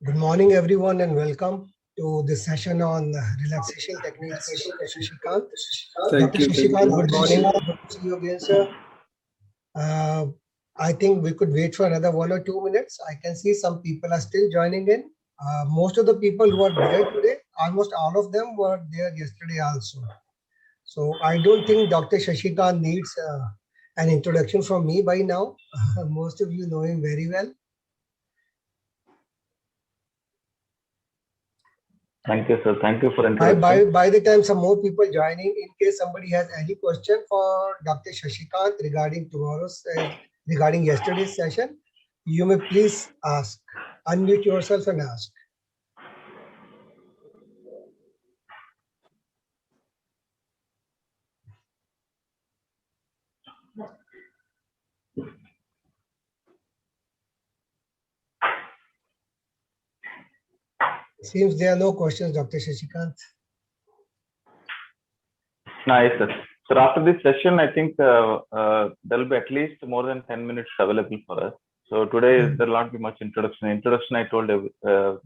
Good morning, everyone, and welcome to this session on relaxation techniques by Dr. Shashikant. Dr. Shashikant, good morning. Good to see you again, sir. I think we could wait for another 1 or 2 minutes. I can see some people are still joining in. Most of the people who are there today, almost all of them were there yesterday also. So I don't think Dr. Shashikant needs an introduction from me by now. Most of you know him very well. Thank you, sir. Thank you for introduction. By the time some more people joining, in case somebody has any question for Dr. Shashikant regarding regarding yesterday's session, you may please ask. Unmute yourself and ask. Seems there are no questions, Dr. Shashikant. Nice, sir. So after this session, I think there will be at least more than 10 minutes available for us. So today there will not be much introduction. Introduction I told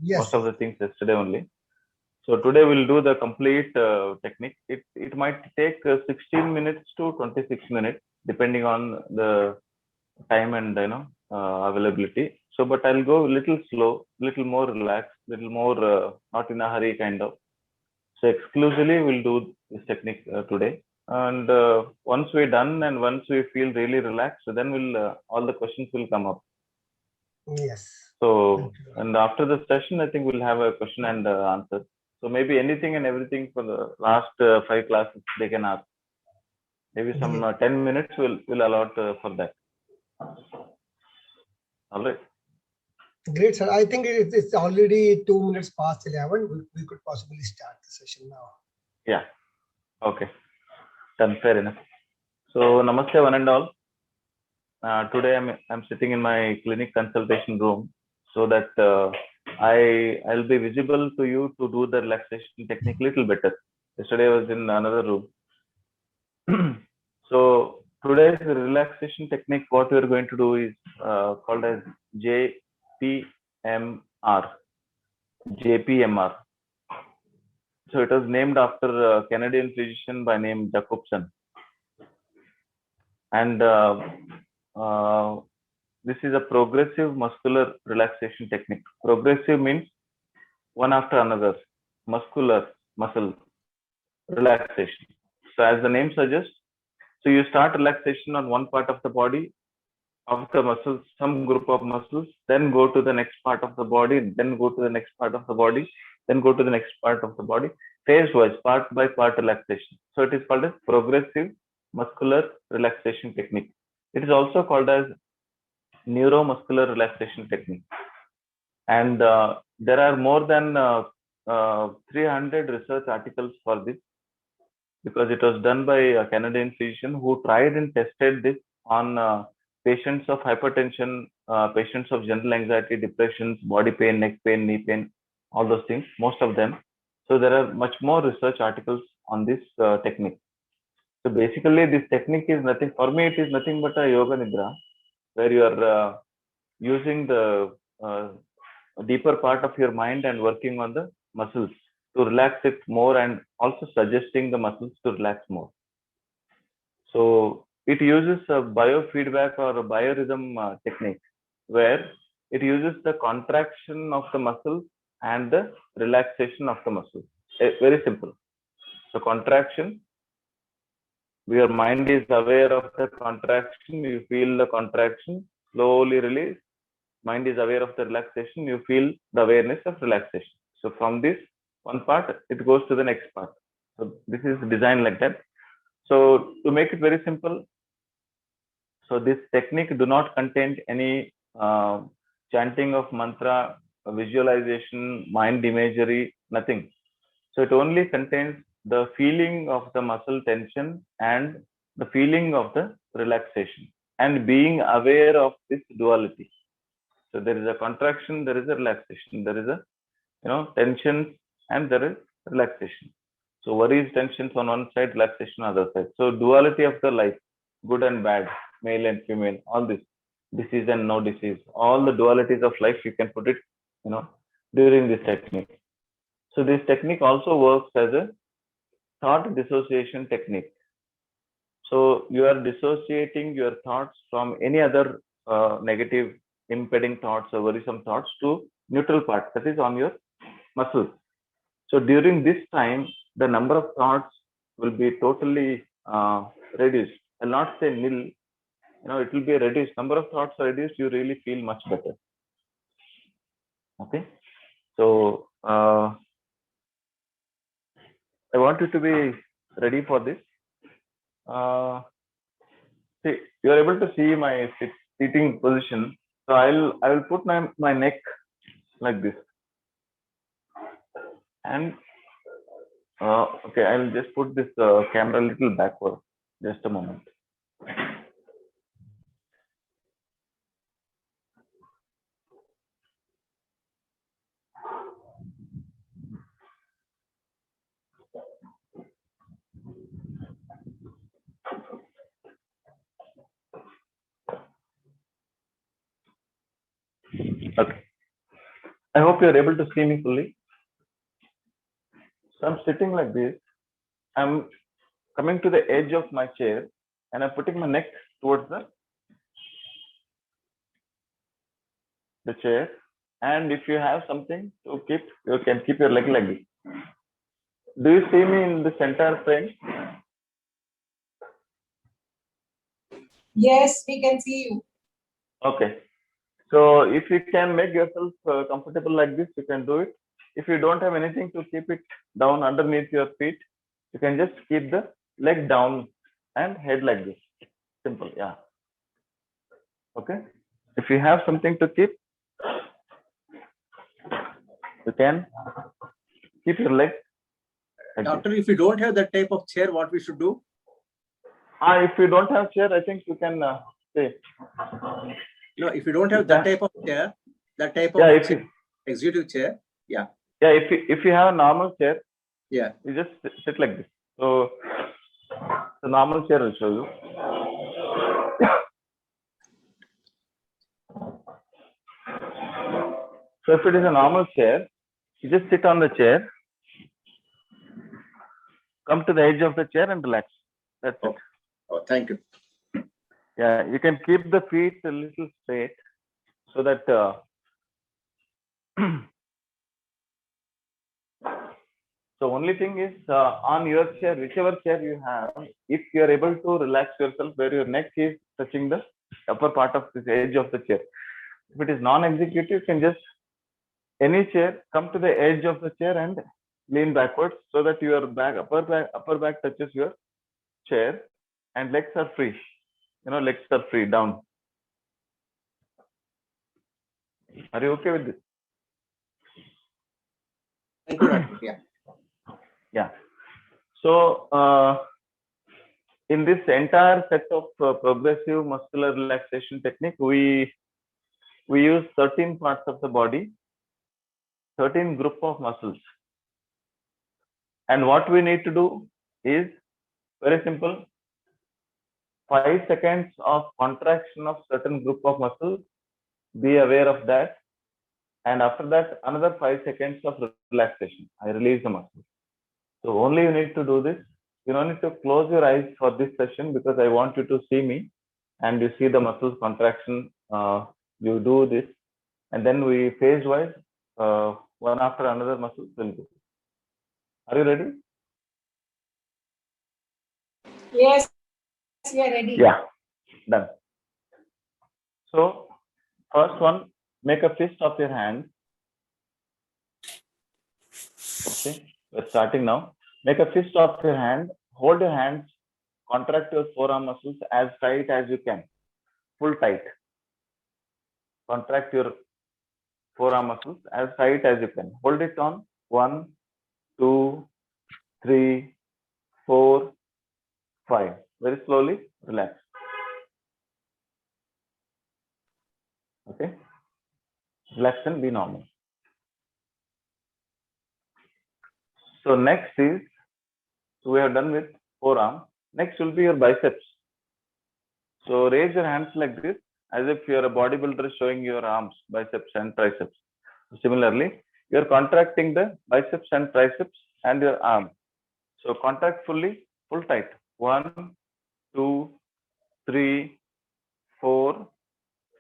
Yes. most of the things yesterday only. So today we'll do the complete technique. It might take 16 minutes to 26 minutes depending on the time and availability. So, but I'll go a little slow, little more relaxed, little more not in a hurry kind of. So exclusively we'll do this technique today. And once we're done and once we feel really relaxed, so then we'll all the questions will come up. Yes. So, and after the session, I think we'll have a question and answer. So maybe anything and everything for the last 5 classes they can ask. Maybe some 10 minutes we'll allot for that. All right. Great, sir. I think it's already 2 minutes past 11. We could possibly start the session now. Yeah. Okay. Done. Fair enough. So namaste one and all. Today I'm sitting in my clinic consultation room so that I'll be visible to you to do the relaxation technique little better. Yesterday I was in another room. So today's relaxation technique, what we are going to do is called as JPMR. JPMR. So it was named after a Canadian physician by name Jacobson. And this is a progressive muscular relaxation technique. Progressive means one after another, muscular, muscle relaxation. So as the name suggests, so you start relaxation on one part of the body, of the muscles, some group of muscles, then go to the next part of the body, then go to the next part of the body, then go to the next part of the body, phase-wise, part by part relaxation. So it is called as progressive muscular relaxation technique. It is also called as neuromuscular relaxation technique. And there are more than 300 research articles for this, because it was done by a Canadian physician who tried and tested this on patients of hypertension, patients of general anxiety, depressions, body pain, neck pain, knee pain, all those things, most of them. So there are much more research articles on this technique. So basically this technique is nothing, for me it is nothing but a yoga nidra, where you are using the deeper part of your mind and working on the muscles to relax it more, and also suggesting the muscles to relax more. So it uses a biofeedback or a biorhythm technique, where it uses the contraction of the muscles and the relaxation of the muscles. Very simple. So contraction, your mind is aware of the contraction, you feel the contraction, slowly release. Mind is aware of the relaxation, you feel the awareness of relaxation. So from this one part, it goes to the next part. So this is designed like that. So to make it very simple, so this technique do not contain any chanting of mantra, visualization, mind imagery, nothing. So it only contains the feeling of the muscle tension and the feeling of the relaxation, and being aware of this duality. So there is a contraction, there is a relaxation, there is a tension, and there is relaxation. So worries, tensions on one side, relaxation on the other side. So duality of the life, good and bad, male and female, all this, disease and no disease, all the dualities of life, you can put it, during this technique. So this technique also works as a thought dissociation technique. So you are dissociating your thoughts from any other negative impeding thoughts or worrisome thoughts to neutral part, that is on your muscles. So during this time, the number of thoughts will be totally reduced. I'll not say nil, it will be reduced. Number of thoughts are reduced, you really feel much better. Okay. So I want you to be ready for this. See, you are able to see my seating position. So I will put my neck like this, and okay, I'll just put this camera a little backward. Just a moment. Okay. I hope you are able to see me fully. So I'm sitting like this. I'm coming to the edge of my chair, and I'm putting my neck towards the chair. And if you have something to keep, you can keep your leg like this. Do you see me in the center frame? Yes, we can see you. Okay. So if you can make yourself comfortable like this, you can do it. If you don't have anything to keep it down underneath your feet, you can just keep the leg down and head like this. Simple, yeah. Okay. If you have something to keep, you can keep your leg. Like Doctor, if you don't have that type of chair, what we should do? If you don't have chair, I think you can stay. No, if you don't have that type of chair, that type of Yeah, executive chair, yeah. Yeah, if you have a normal chair, Yeah. you just sit like this. So the normal chair will show you. So if it is a normal chair, you just sit on the chair, come to the edge of the chair and relax. That's it. Oh, thank you. Yeah, you can keep the feet a little straight so that so only thing is on your chair, whichever chair you have, if you are able to relax yourself where your neck is touching the upper part of this edge of the chair. If it is non-executive, you can just any chair, come to the edge of the chair and lean backwards so that your upper back touches your chair and legs are free. Legs are free down. Are you okay with this? Thank you, Doctor. Yeah. Yeah. So in this entire set of progressive muscular relaxation technique, we use 13 parts of the body, 13 group of muscles. And what we need to do is very simple. 5 seconds of contraction of certain group of muscles. Be aware of that. And after that, another 5 seconds of relaxation. I release the muscle. So only you need to do this. You don't need to close your eyes for this session because I want you to see me and you see the muscles contraction. You do this and then we phase wise, one after another muscle will do. Are you ready? Yes, we are ready. Yeah, done. So first one, make a fist of your hand. Okay, we're starting now. Make a fist of your hand. Hold your hands. Contract your forearm muscles as tight as you can. Full tight. Contract your forearm muscles as tight as you can. Hold it on 1, 2, 3, 4, 5. Very slowly relax. Okay. Relax and be normal. So next is, we have done with forearm. Next will be your biceps. So raise your hands like this, as if you are a bodybuilder showing your arms, biceps and triceps. Similarly, you're contracting the biceps and triceps and your arm. So contract fully, full tight. 1, 2, 3, 4,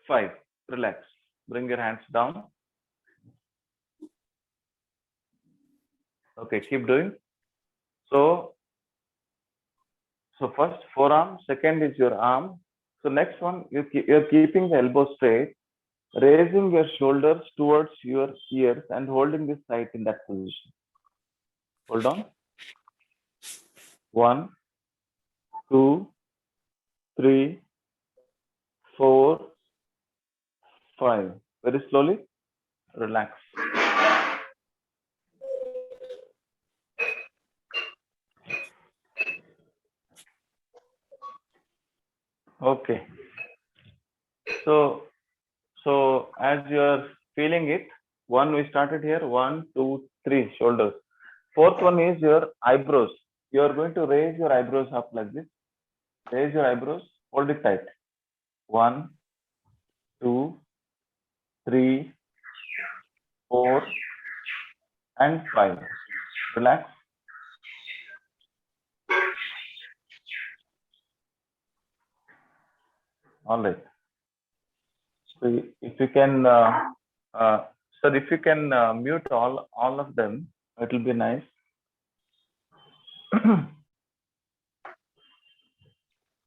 5. Relax. Bring your hands down. Okay, keep doing. So first forearm, second is your arm. So next one, you're keeping the elbow straight, raising your shoulders towards your ears and holding this tight in that position. Hold on. 1, 2, 3, 4, 5. Very slowly. Relax. Okay. So as you're feeling it, we started here, 1, 2, 3 shoulders. Fourth one is your eyebrows. You are going to raise your eyebrows up like this. Raise your eyebrows, hold it tight. 1, 2, 3, 4, and 5. Relax. All right. So if you can, sir, if you can mute all of them, it will be nice.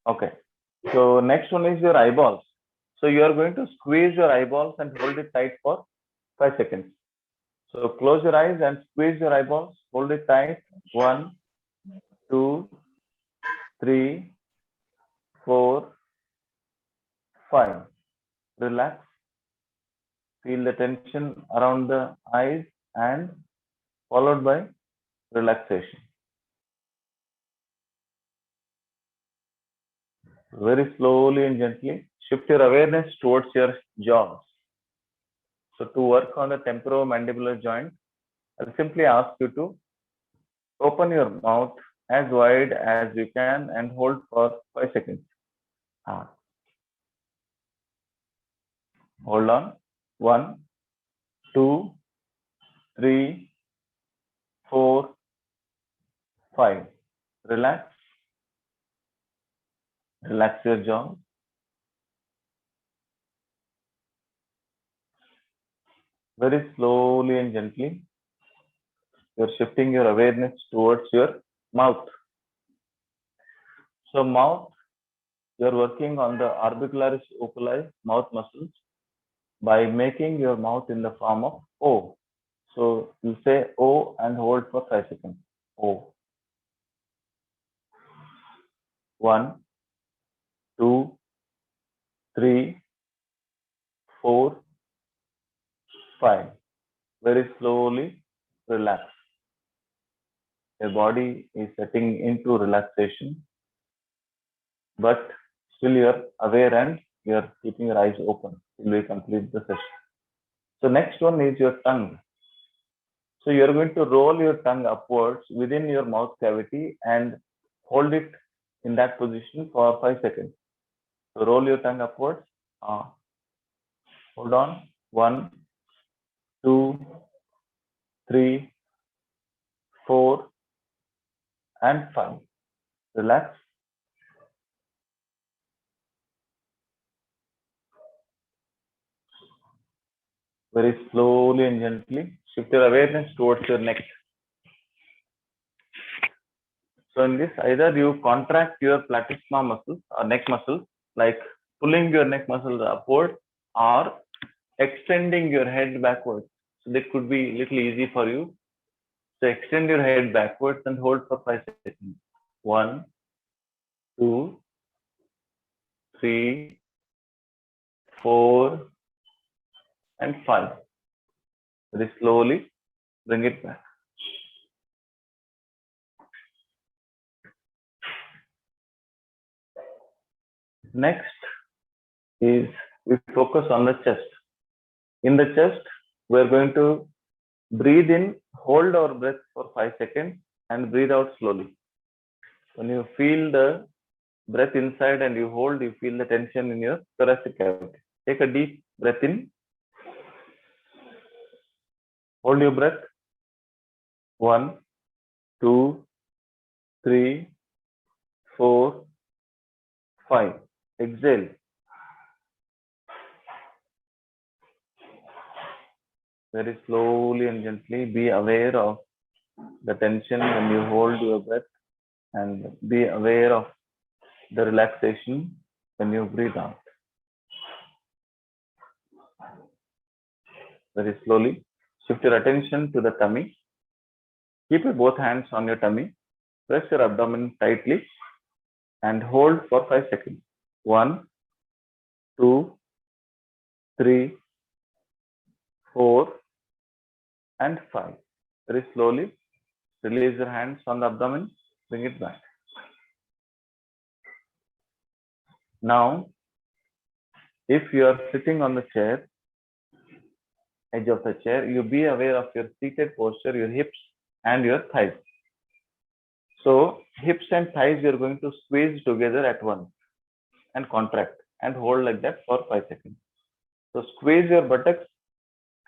Okay. So next one is your eyeballs. So you are going to squeeze your eyeballs and hold it tight for 5 seconds. So close your eyes and squeeze your eyeballs. Hold it tight. 1, 2, 3, 4, 5. Relax. Feel the tension around the eyes and followed by relaxation. Very slowly and gently shift your awareness towards your jaws. So to work on the temporomandibular joint, I'll simply ask you to open your mouth as wide as you can and hold for 5 seconds. Hold on. 1, 2, 3, 4, 5. Relax. Relax your jaw. Very slowly and gently, you're shifting your awareness towards your mouth. So mouth, you're working on the orbicularis oculi mouth muscles by making your mouth in the form of O. So you say O and hold for 5 seconds. O. 1, 2, 3, 4, 5. Very slowly relax. Your body is setting into relaxation, but still you're aware and you're keeping your eyes open till we complete the session. So next one is your tongue. So you're going to roll your tongue upwards within your mouth cavity and hold it in that position for 5 seconds. So roll your tongue upwards. Hold on. 1, 2, 3, 4, and 5. Relax. Very slowly and gently shift your awareness towards your neck. So in this, either you contract your platysma muscles or neck muscles, like pulling your neck muscles upward or extending your head backwards. So that could be a little easy for you. So extend your head backwards and hold for 5 seconds. 1, 2, 3, 4, and 5. Very slowly bring it back. Next is we focus on the chest. In the chest, we're going to breathe in, hold our breath for 5 seconds and breathe out slowly. When you feel the breath inside and you hold, you feel the tension in your thoracic cavity. Take a deep breath in. Hold your breath. 1, 2, 3, 4, 5. Exhale. Very slowly and gently be aware of the tension when you hold your breath, and be aware of the relaxation when you breathe out. Very slowly shift your attention to the tummy. Keep your both hands on your tummy. Press your abdomen tightly and hold for 5 seconds. 1, 2, 3, 4, and 5. Very slowly release your hands on the abdomen. Bring it back. Now, if you are sitting on the chair, edge of the chair, you be aware of your seated posture, your hips and your thighs. So, hips and thighs you are going to squeeze together at once and contract and hold like that for 5 seconds. So, squeeze your buttocks,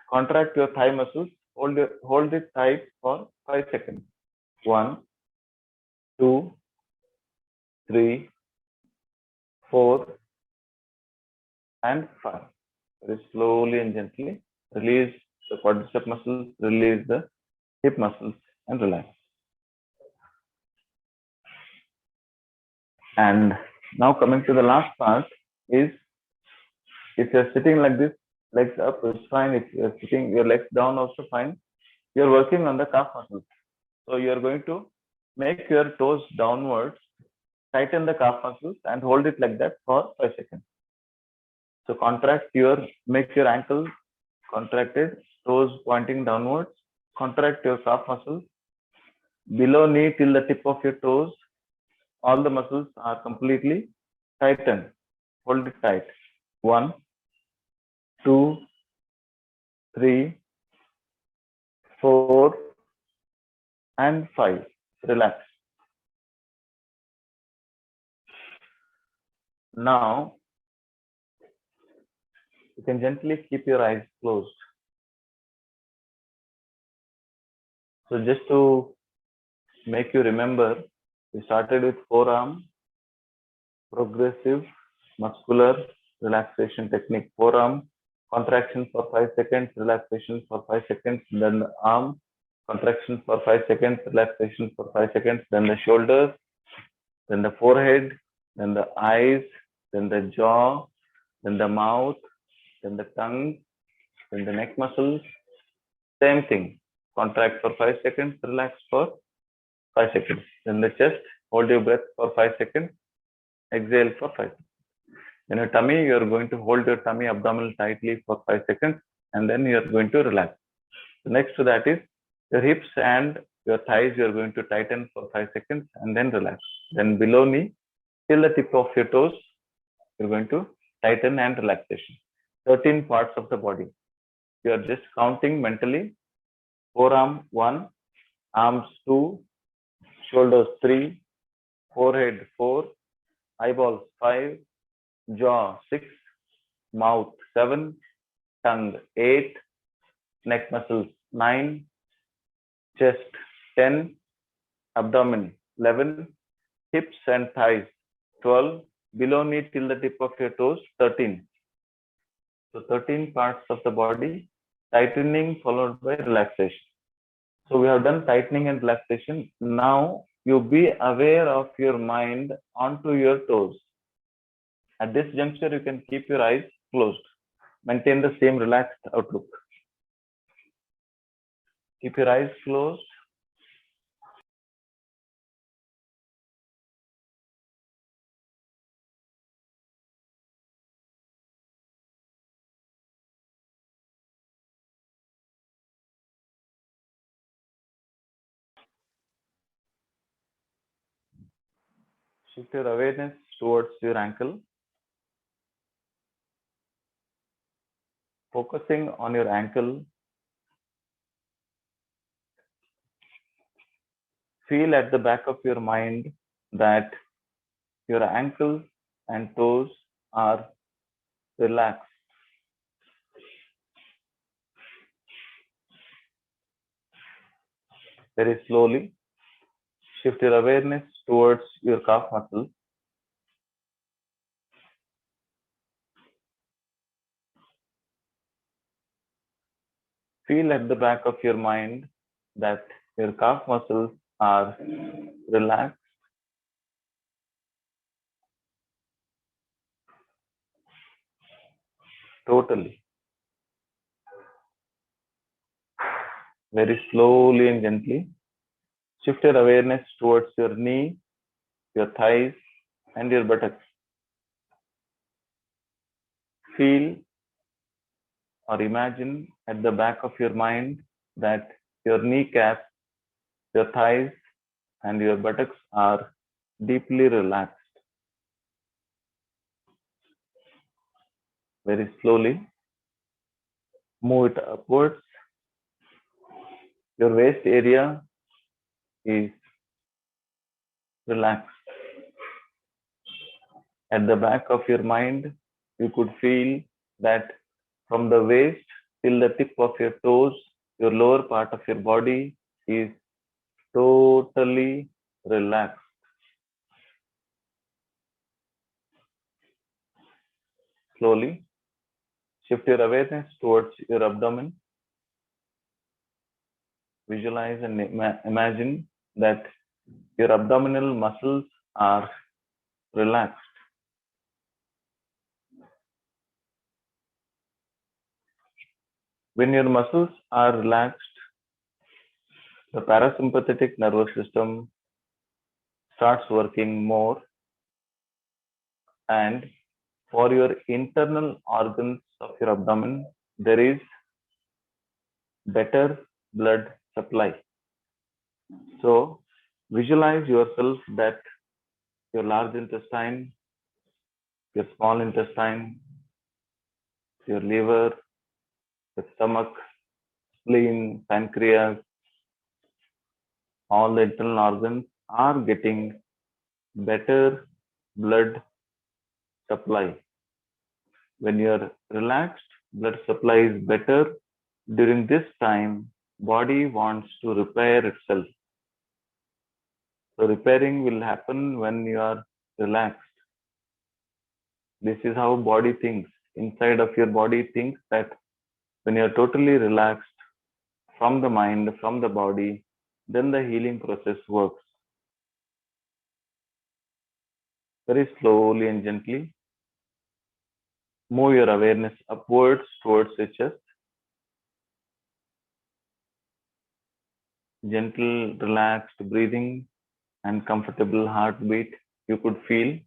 contract your thigh muscles, hold it tight for 5 seconds. 1, 2, 3, 4, and 5. Very slowly and gently release the quadricep muscles, release the hip muscles, and relax. And now coming to the last part is, if you're sitting like this, legs up is fine. If you're sitting your legs down, also fine. You're working on the calf muscles. So you're going to make your toes downwards, tighten the calf muscles and hold it like that for 5 seconds. So make your ankle contracted, toes pointing downwards, contract your calf muscles, below knee till the tip of your toes, all the muscles are completely tightened. Hold it tight. 1, 2, 3, 4, and 5. Relax. Now, you can gently keep your eyes closed. So just to make you remember, we started with forearm, progressive muscular relaxation technique. Forearm, contraction for 5 seconds, relaxation for 5 seconds, then the arm, contraction for 5 seconds, relaxation for 5 seconds, then the shoulders, then the forehead, then the eyes, then the jaw, then the mouth, then the tongue, then the neck muscles. Same thing. Contract for 5 seconds, relax for 5 seconds. Then the chest, hold your breath for 5 seconds, exhale for 5 seconds. In your tummy, you are going to hold your tummy abdominal tightly for 5 seconds, and then you are going to relax. So next to that is your hips and your thighs, you are going to tighten for 5 seconds and then relax. Then below knee, till the tip of your toes, you're going to tighten and relaxation. 13 parts of the body. You are just counting mentally. Forearm 1, arms 2, shoulders 3, forehead 4, eyeballs 5, jaw 6, mouth 7, tongue 8, neck muscles 9, chest 10, abdomen 11, hips and thighs 12, below knee till the tip of your toes 13. So 13 parts of the body, tightening followed by relaxation. So we have done tightening and relaxation. Now you be aware of your mind onto your toes. At this juncture, you can keep your eyes closed. Maintain the same relaxed outlook. Keep your eyes closed. Shift your awareness towards your ankle. Focusing on your ankle. Feel at the back of your mind that your ankles and toes are relaxed. Very slowly, shift your awareness towards your calf muscle. Feel at the back of your mind that your calf muscles are relaxed, totally. Very slowly and gently, shift your awareness towards your knee, your thighs, and your buttocks. Feel or imagine at the back of your mind that your kneecaps, your thighs, and your buttocks are deeply relaxed. Very slowly, move it upwards. Your waist area is relaxed. At the back of your mind, you could feel that from the waist till the tip of your toes, your lower part of your body is totally relaxed. Slowly, shift your awareness towards your abdomen. Visualize and imagine that your abdominal muscles are relaxed. When your muscles are relaxed, the parasympathetic nervous system starts working more, and for your internal organs of your abdomen, there is better blood supply. So visualize yourself that your large intestine, your small intestine, your liver, your stomach, spleen, pancreas, all the internal organs are getting better blood supply. When you're relaxed, blood supply is better. During this time, body wants to repair itself. So repairing will happen when you are relaxed. This is how body thinks. Inside of your body thinks that when you're totally relaxed from the mind, from the body, then the healing process works. Very slowly and gently, move your awareness upwards towards your chest. Gentle, relaxed breathing and comfortable heartbeat you could feel.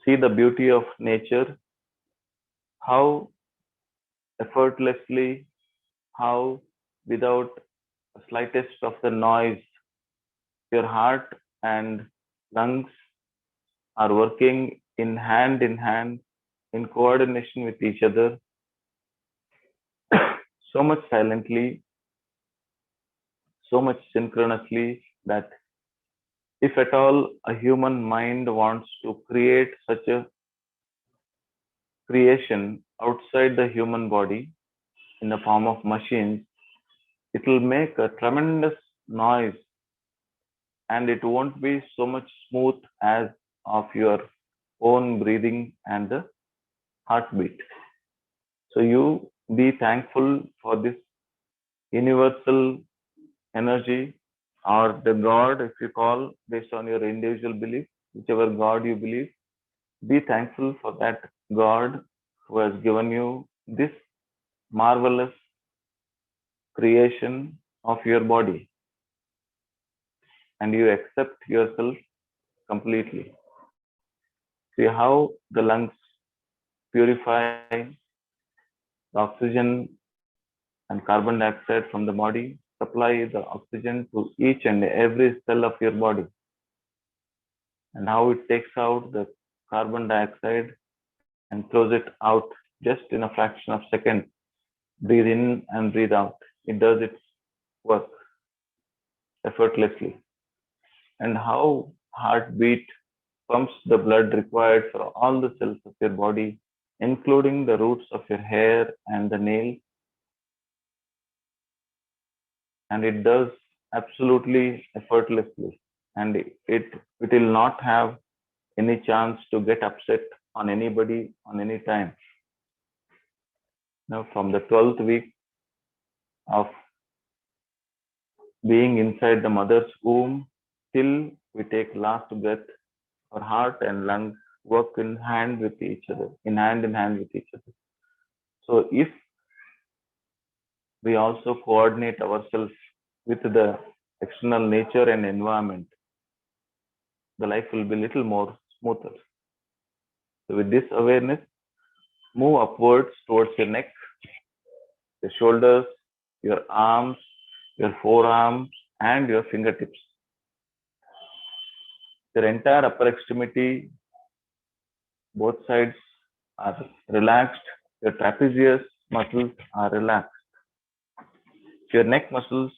See the beauty of nature, how effortlessly, how without the slightest of the noise, your heart and lungs are working in hand in coordination with each other, so much silently, so much synchronously that if at all a human mind wants to create such a creation outside the human body in the form of machines, it will make a tremendous noise and it won't be so much smooth as of your own breathing and the heartbeat. So you be thankful for this universal energy or the God, if you call based on your individual belief, whichever God you believe, be thankful for that God who has given you this marvelous creation of your body and you accept yourself completely. See how the lungs purify the oxygen and carbon dioxide from the body, supply the oxygen to each and every cell of your body, and how it takes out the carbon dioxide and throws it out just in a fraction of seconds. Breathe in and breathe out. It does its work effortlessly. And how heartbeat pumps the blood required for all the cells of your body, including the roots of your hair and the nails. and it does absolutely effortlessly, and it will not have any chance to get upset on anybody on any time. Now, from the 12th week of being inside the mother's womb till we take last breath, our heart and lungs work in hand with each other, in hand with each other. So if we also coordinate ourselves with the external nature and environment, the life will be little more smoother. So with this awareness, move upwards towards your neck, your shoulders, your arms, your forearms, and your fingertips. Your entire upper extremity, both sides are relaxed. Your trapezius muscles are relaxed. Your neck muscles,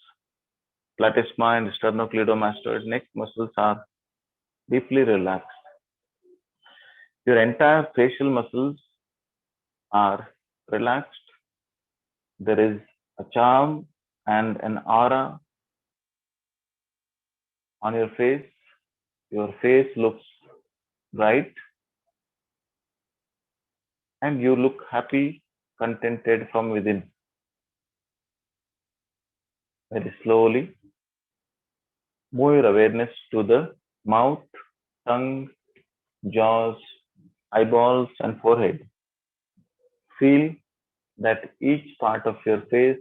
platysma and sternocleidomastoid neck muscles are deeply relaxed. Your entire facial muscles are relaxed. There is a charm and an aura on your face. Your face looks bright and you look happy, contented from within. Very slowly, move your awareness to the mouth, tongue, jaws, eyeballs, and forehead. Feel that each part of your face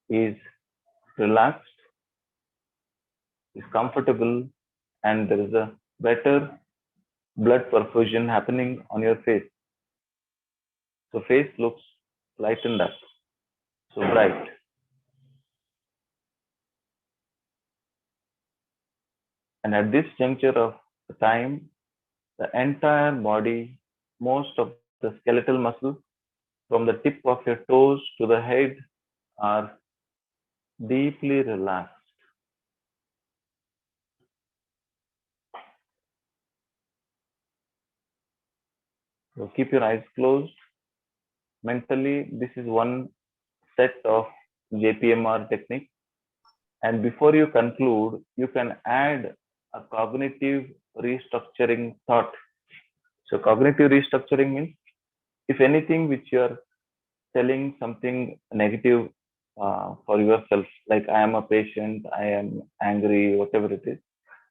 is relaxed, is comfortable, and there is a better blood perfusion happening on your face. So face looks lightened up, so bright. And at this juncture of the time, the entire body, most of the skeletal muscles, from the tip of your toes to the head, are deeply relaxed. So keep your eyes closed. Mentally, this is one set of JPMR technique. And before you conclude, you can add a cognitive restructuring thought. So cognitive restructuring means if anything which you are telling something negative for yourself, like I am a patient, I am angry, whatever it is.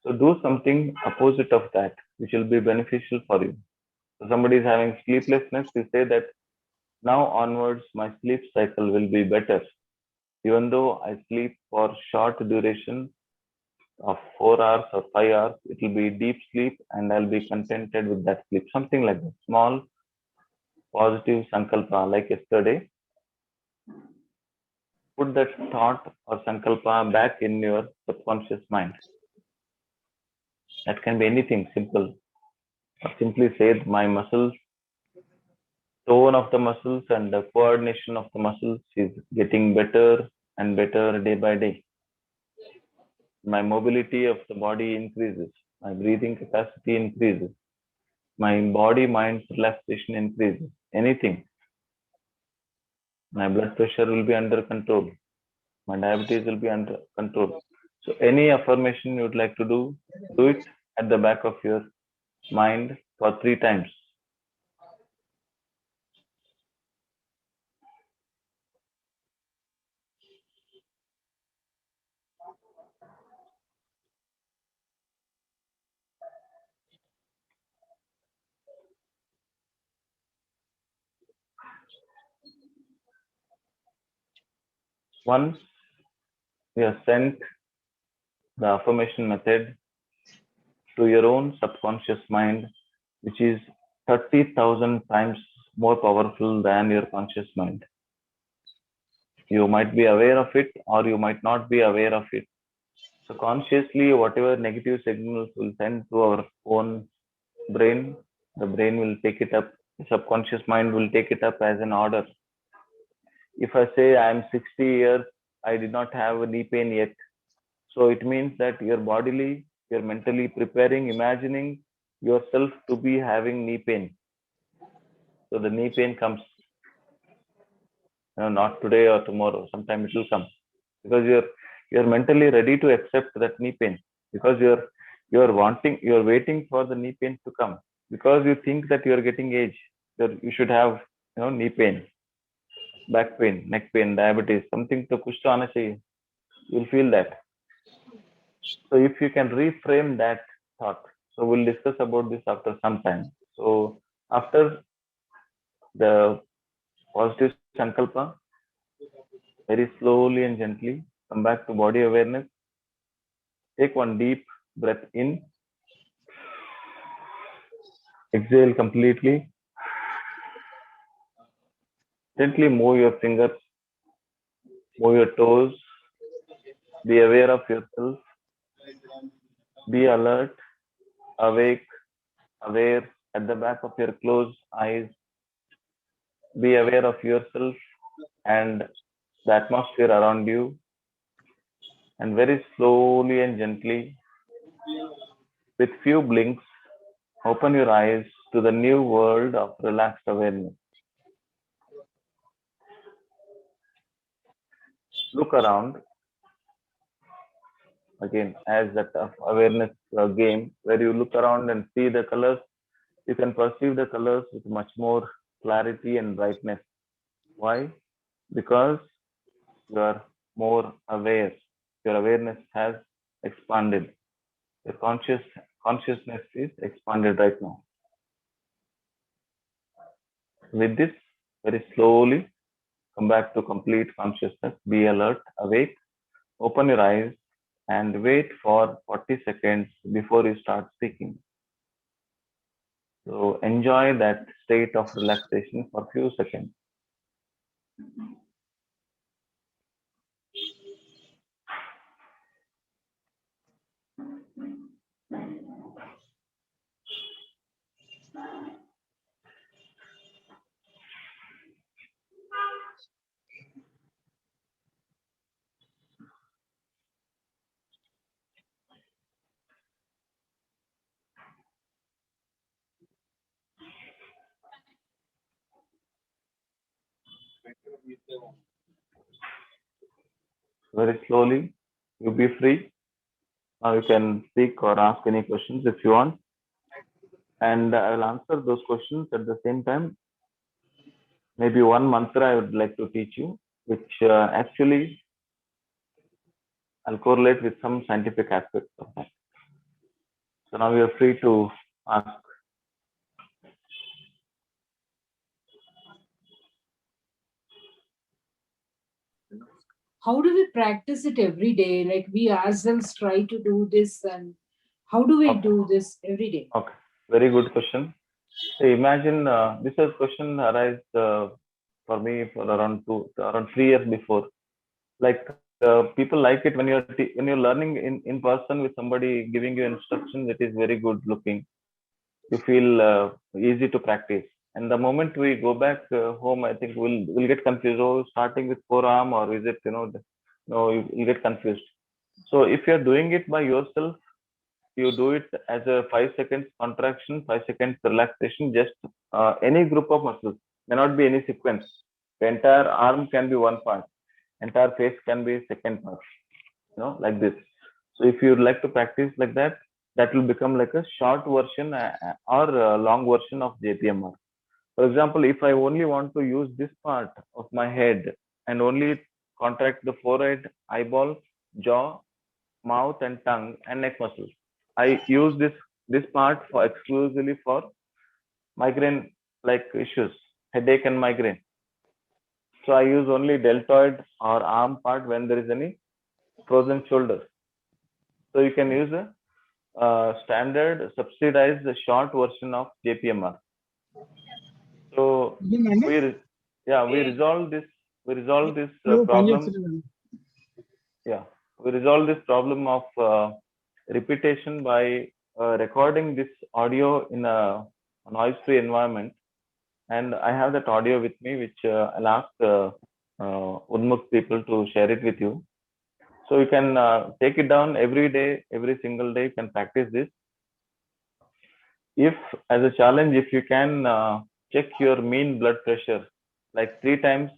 So do something opposite of that, which will be beneficial for you. So somebody is having sleeplessness, you say that now onwards my sleep cycle will be better. Even though I sleep for short duration of 4 hours or 5 hours, it will be deep sleep and I'll be contented with that sleep. Something like that. Small positive sankalpa, like yesterday. Put that thought or sankalpa back in your subconscious mind. That can be anything simple. Or simply say my muscles, tone of the muscles and the coordination of the muscles is getting better and better day by day. My mobility of the body increases. My breathing capacity increases. My body mind relaxation increases. Anything. My blood pressure will be under control. My diabetes will be under control. So any affirmation you would like to do it at the back of your mind for 3 times. Once you have sent the affirmation method to your own subconscious mind, which is 30,000 times more powerful than your conscious mind. You might be aware of it or you might not be aware of it. So consciously, whatever negative signals will send to our own brain, the brain will take it up, the subconscious mind will take it up as an order. If I say I am 60 years, I did not have a knee pain yet. So it means that you're bodily, you're mentally preparing, imagining yourself to be having knee pain. So the knee pain comes, not today or tomorrow, sometime it will come. because you're mentally ready to accept that knee pain, because you're waiting for the knee pain to come, because you think that you're getting age, you should have knee pain, back pain, neck pain, diabetes, something to kuch to aana chahiye. You'll feel that. So if you can reframe that thought, so we'll discuss about this after some time. So after the positive sankalpa, very slowly and gently come back to body awareness. Take one deep breath in, exhale completely. Gently move your fingers, move your toes. Be aware of yourself. Be alert, awake, aware at the back of your closed eyes. Be aware of yourself and the atmosphere around you. And very slowly and gently, with few blinks, open your eyes to the new world of relaxed awareness. Look around again as that awareness game where you look around and see the colors. You can perceive the colors with much more clarity and brightness. Why? Because you are more aware. Your awareness has expanded. Your consciousness is expanded right now. With this, very slowly come back to complete consciousness. Be alert, awake, open your eyes, and wait for 40 seconds before you start speaking. So enjoy that state of relaxation for a few seconds. Very slowly, you be free. Now you can speak or ask any questions if you want. And I will answer those questions at the same time. Maybe one mantra I would like to teach you, which actually I'll correlate with some scientific aspects of that. So now you are free to ask. How do we practice it every day? Like we ourselves try to do this, and how do we Okay. do this every day? Okay, very good question. So imagine this has question arise for me for around 3 years before. Like people like it when when you're learning in person with somebody giving you instructions. It is very good looking. You feel easy to practice. And the moment we go back home, I think we'll get confused. Oh, starting with forearm, or is it no, you get confused. So if you're doing it by yourself, you do it as a 5 seconds contraction, 5 seconds relaxation, just any group of muscles, may not be any sequence. The entire arm can be one part, entire face can be second part, like this. So if you'd like to practice like that, that will become like a short version or a long version of JPMR. For example, if I only want to use this part of my head and only contract the forehead, eyeball, jaw, mouth and tongue and neck muscles, I use this part for exclusively for migraine like issues, headache and migraine. So I use only deltoid or arm part when there is any frozen shoulder. So you can use a standard subsidized short version of JPMR. So we resolve this problem. Yeah, we resolve this problem of repetition by recording this audio in a noise-free environment. And I have that audio with me, which I'll ask Udmukh people to share it with you. So you can take it down every day, every single day. You can practice this. If, as a challenge, if you can check your mean blood pressure like 3 times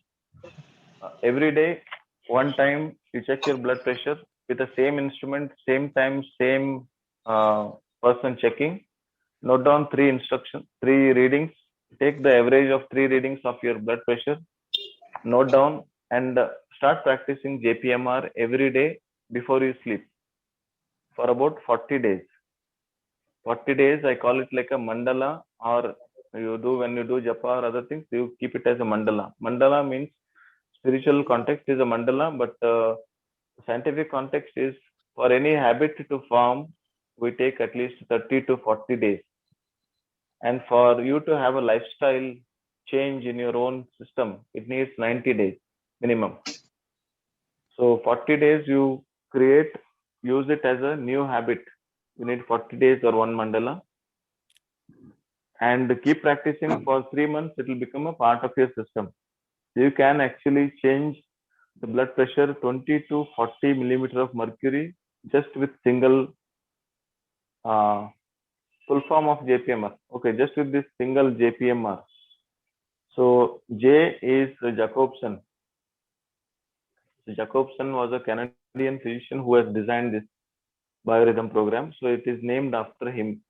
every day, one time you check your blood pressure with the same instrument, same time, same person checking. Note down three readings. Take the average of three readings of your blood pressure. Note down and start practicing JPMR every day before you sleep for about 40 days. 40 days, I call it like a mandala, or you do when you do japa or other things, you keep it as a mandala. Mandala means spiritual context is a mandala, but scientific context is for any habit to form, we take at least 30 to 40 days. And for you to have a lifestyle change in your own system, it needs 90 days minimum. So 40 days you use it as a new habit. You need 40 days or one mandala. And keep practicing for 3 months, it will become a part of your system. You can actually change the blood pressure 20 to 40 millimeter of mercury just with single full form of JPMR. Okay, just with this single JPMR. So J is Jacobson. So Jacobson was a Canadian physician who has designed this biorhythm program. So it is named after him,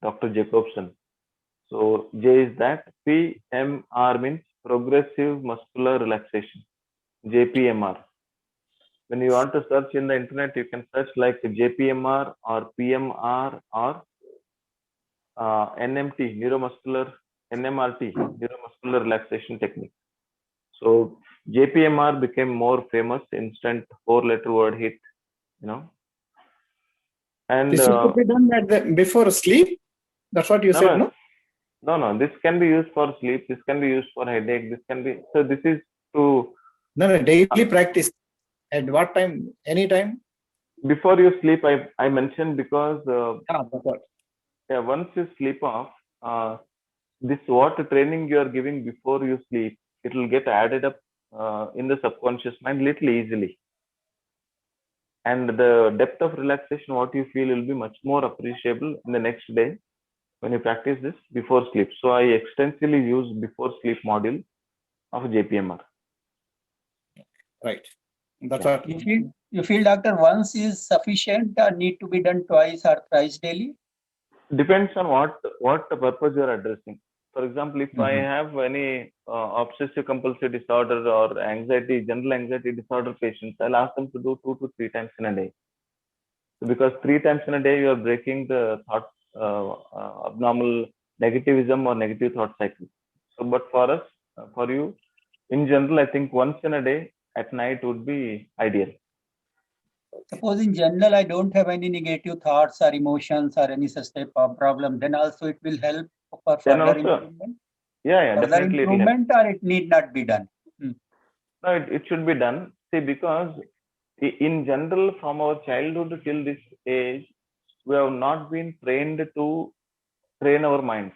Dr. Jacobson. So J is that. PMR means progressive muscular relaxation. JPMR. When you want to search in the internet, you can search like JPMR or PMR or NMT, NMRT, neuromuscular relaxation technique. So JPMR became more famous, instant 4-letter word hit, And this should be done before sleep. That's what you said, no? No. This can be used for sleep. This can be used for headache. This is to. No, daily practice. At what time? Any time? Before you sleep, I mentioned because once you sleep off, this what training you are giving before you sleep, it will get added up in the subconscious mind little easily. And the depth of relaxation, what you feel, will be much more appreciable in the next day when you practice this before sleep. So I extensively use before sleep module of JPMR. Right. That's what you feel, doctor, once is sufficient or need to be done twice or thrice daily? Depends on what purpose you are addressing. For example, if I have any obsessive compulsive disorder or general anxiety disorder patients, I'll ask them to do 2 to 3 times in a day. So because 3 times in a day, you are breaking the thought abnormal negativism or negative thought cycle. So, but for us, for you, in general, I think once in a day at night would be ideal. Suppose in general, I don't have any negative thoughts or emotions or any such type of problem, then also it will help for further improvement? Yeah, further definitely. Improvement or it need not be done? No, it should be done. See, because in general, from our childhood till this age, we have not been trained to train our minds.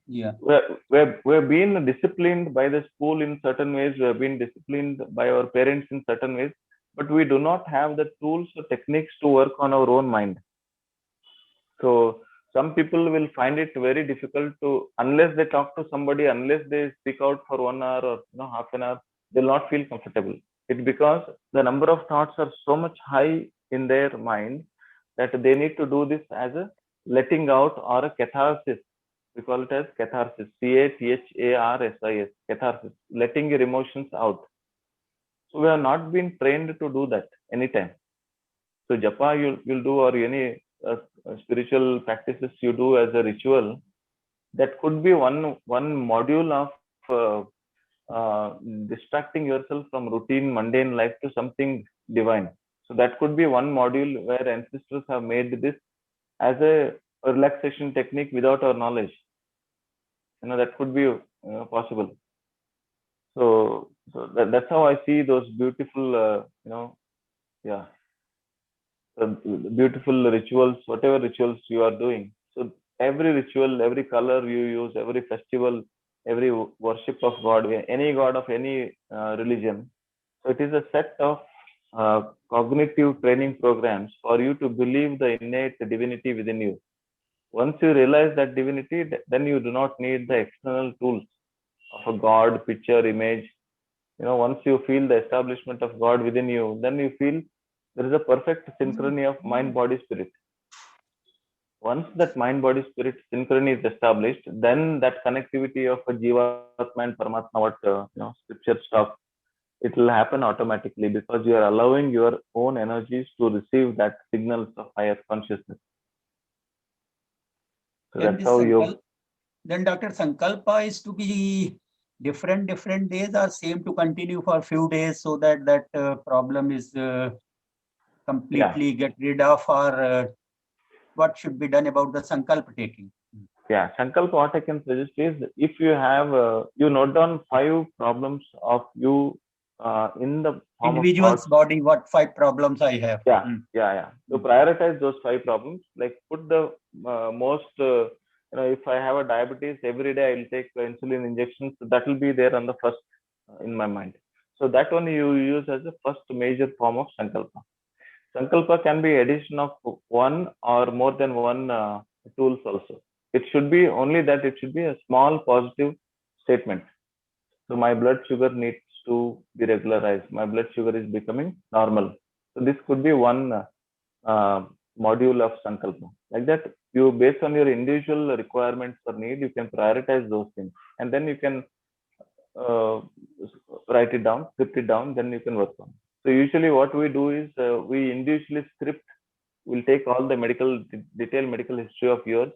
Yeah. We have been disciplined by the school in certain ways. We have been disciplined by our parents in certain ways, but we do not have the tools or techniques to work on our own mind. So some people will find it very difficult to, unless they talk to somebody, unless they speak out for 1 hour or half an hour, they'll not feel comfortable. It's because the number of thoughts are so much high in their mind that they need to do this as a letting out or a catharsis. We call it as catharsis, CATHARSIS, catharsis, letting your emotions out. So we have not been trained to do that anytime. So japa you'll do, or any spiritual practices you do as a ritual, that could be one module of distracting yourself from routine mundane life to something divine. So that could be one module where ancestors have made this as a relaxation technique without our knowledge. That could be possible. So that's how I see those beautiful, beautiful rituals, whatever rituals you are doing. So every ritual, every color you use, every festival, every worship of God, any God of any religion. So it is a set of cognitive training programs for you to believe the innate divinity within you. Once you realize that divinity, then you do not need the external tools of a God, picture, image, once you feel the establishment of God within you, then you feel there is a perfect synchrony of mind, body, spirit. Once that mind, body, spirit synchrony is established, then that connectivity of a Jivatma and Paramatma, what scriptures talk, it will happen automatically because you are allowing your own energies to receive that signals of higher consciousness. So Then that's how you. Then Dr. Sankalpa is to be different days or same to continue for few days so that problem is completely get rid of, or what should be done about the Sankalpa taking? Yeah, Sankalpa, what I can suggest is if you have, you note down 5 problems of you in the form Individual's of body, what 5 problems I have. Yeah. So prioritize those 5 problems. Like put the most, if I have a diabetes, every day I'll take insulin injections. So that will be there on the first in my mind. So that one you use as the first major form of Sankalpa. Sankalpa can be addition of one or more than one tools also. It should be only that it should be a small positive statement. So my blood sugar needs to be regularized. My blood sugar is becoming normal. So this could be one module of Sankalpa. Like that, you based on your individual requirements or need, you can prioritize those things. And then you can write it down, script it down, then you can work on. So usually what we do is we individually script, we'll take all the detailed medical history of yours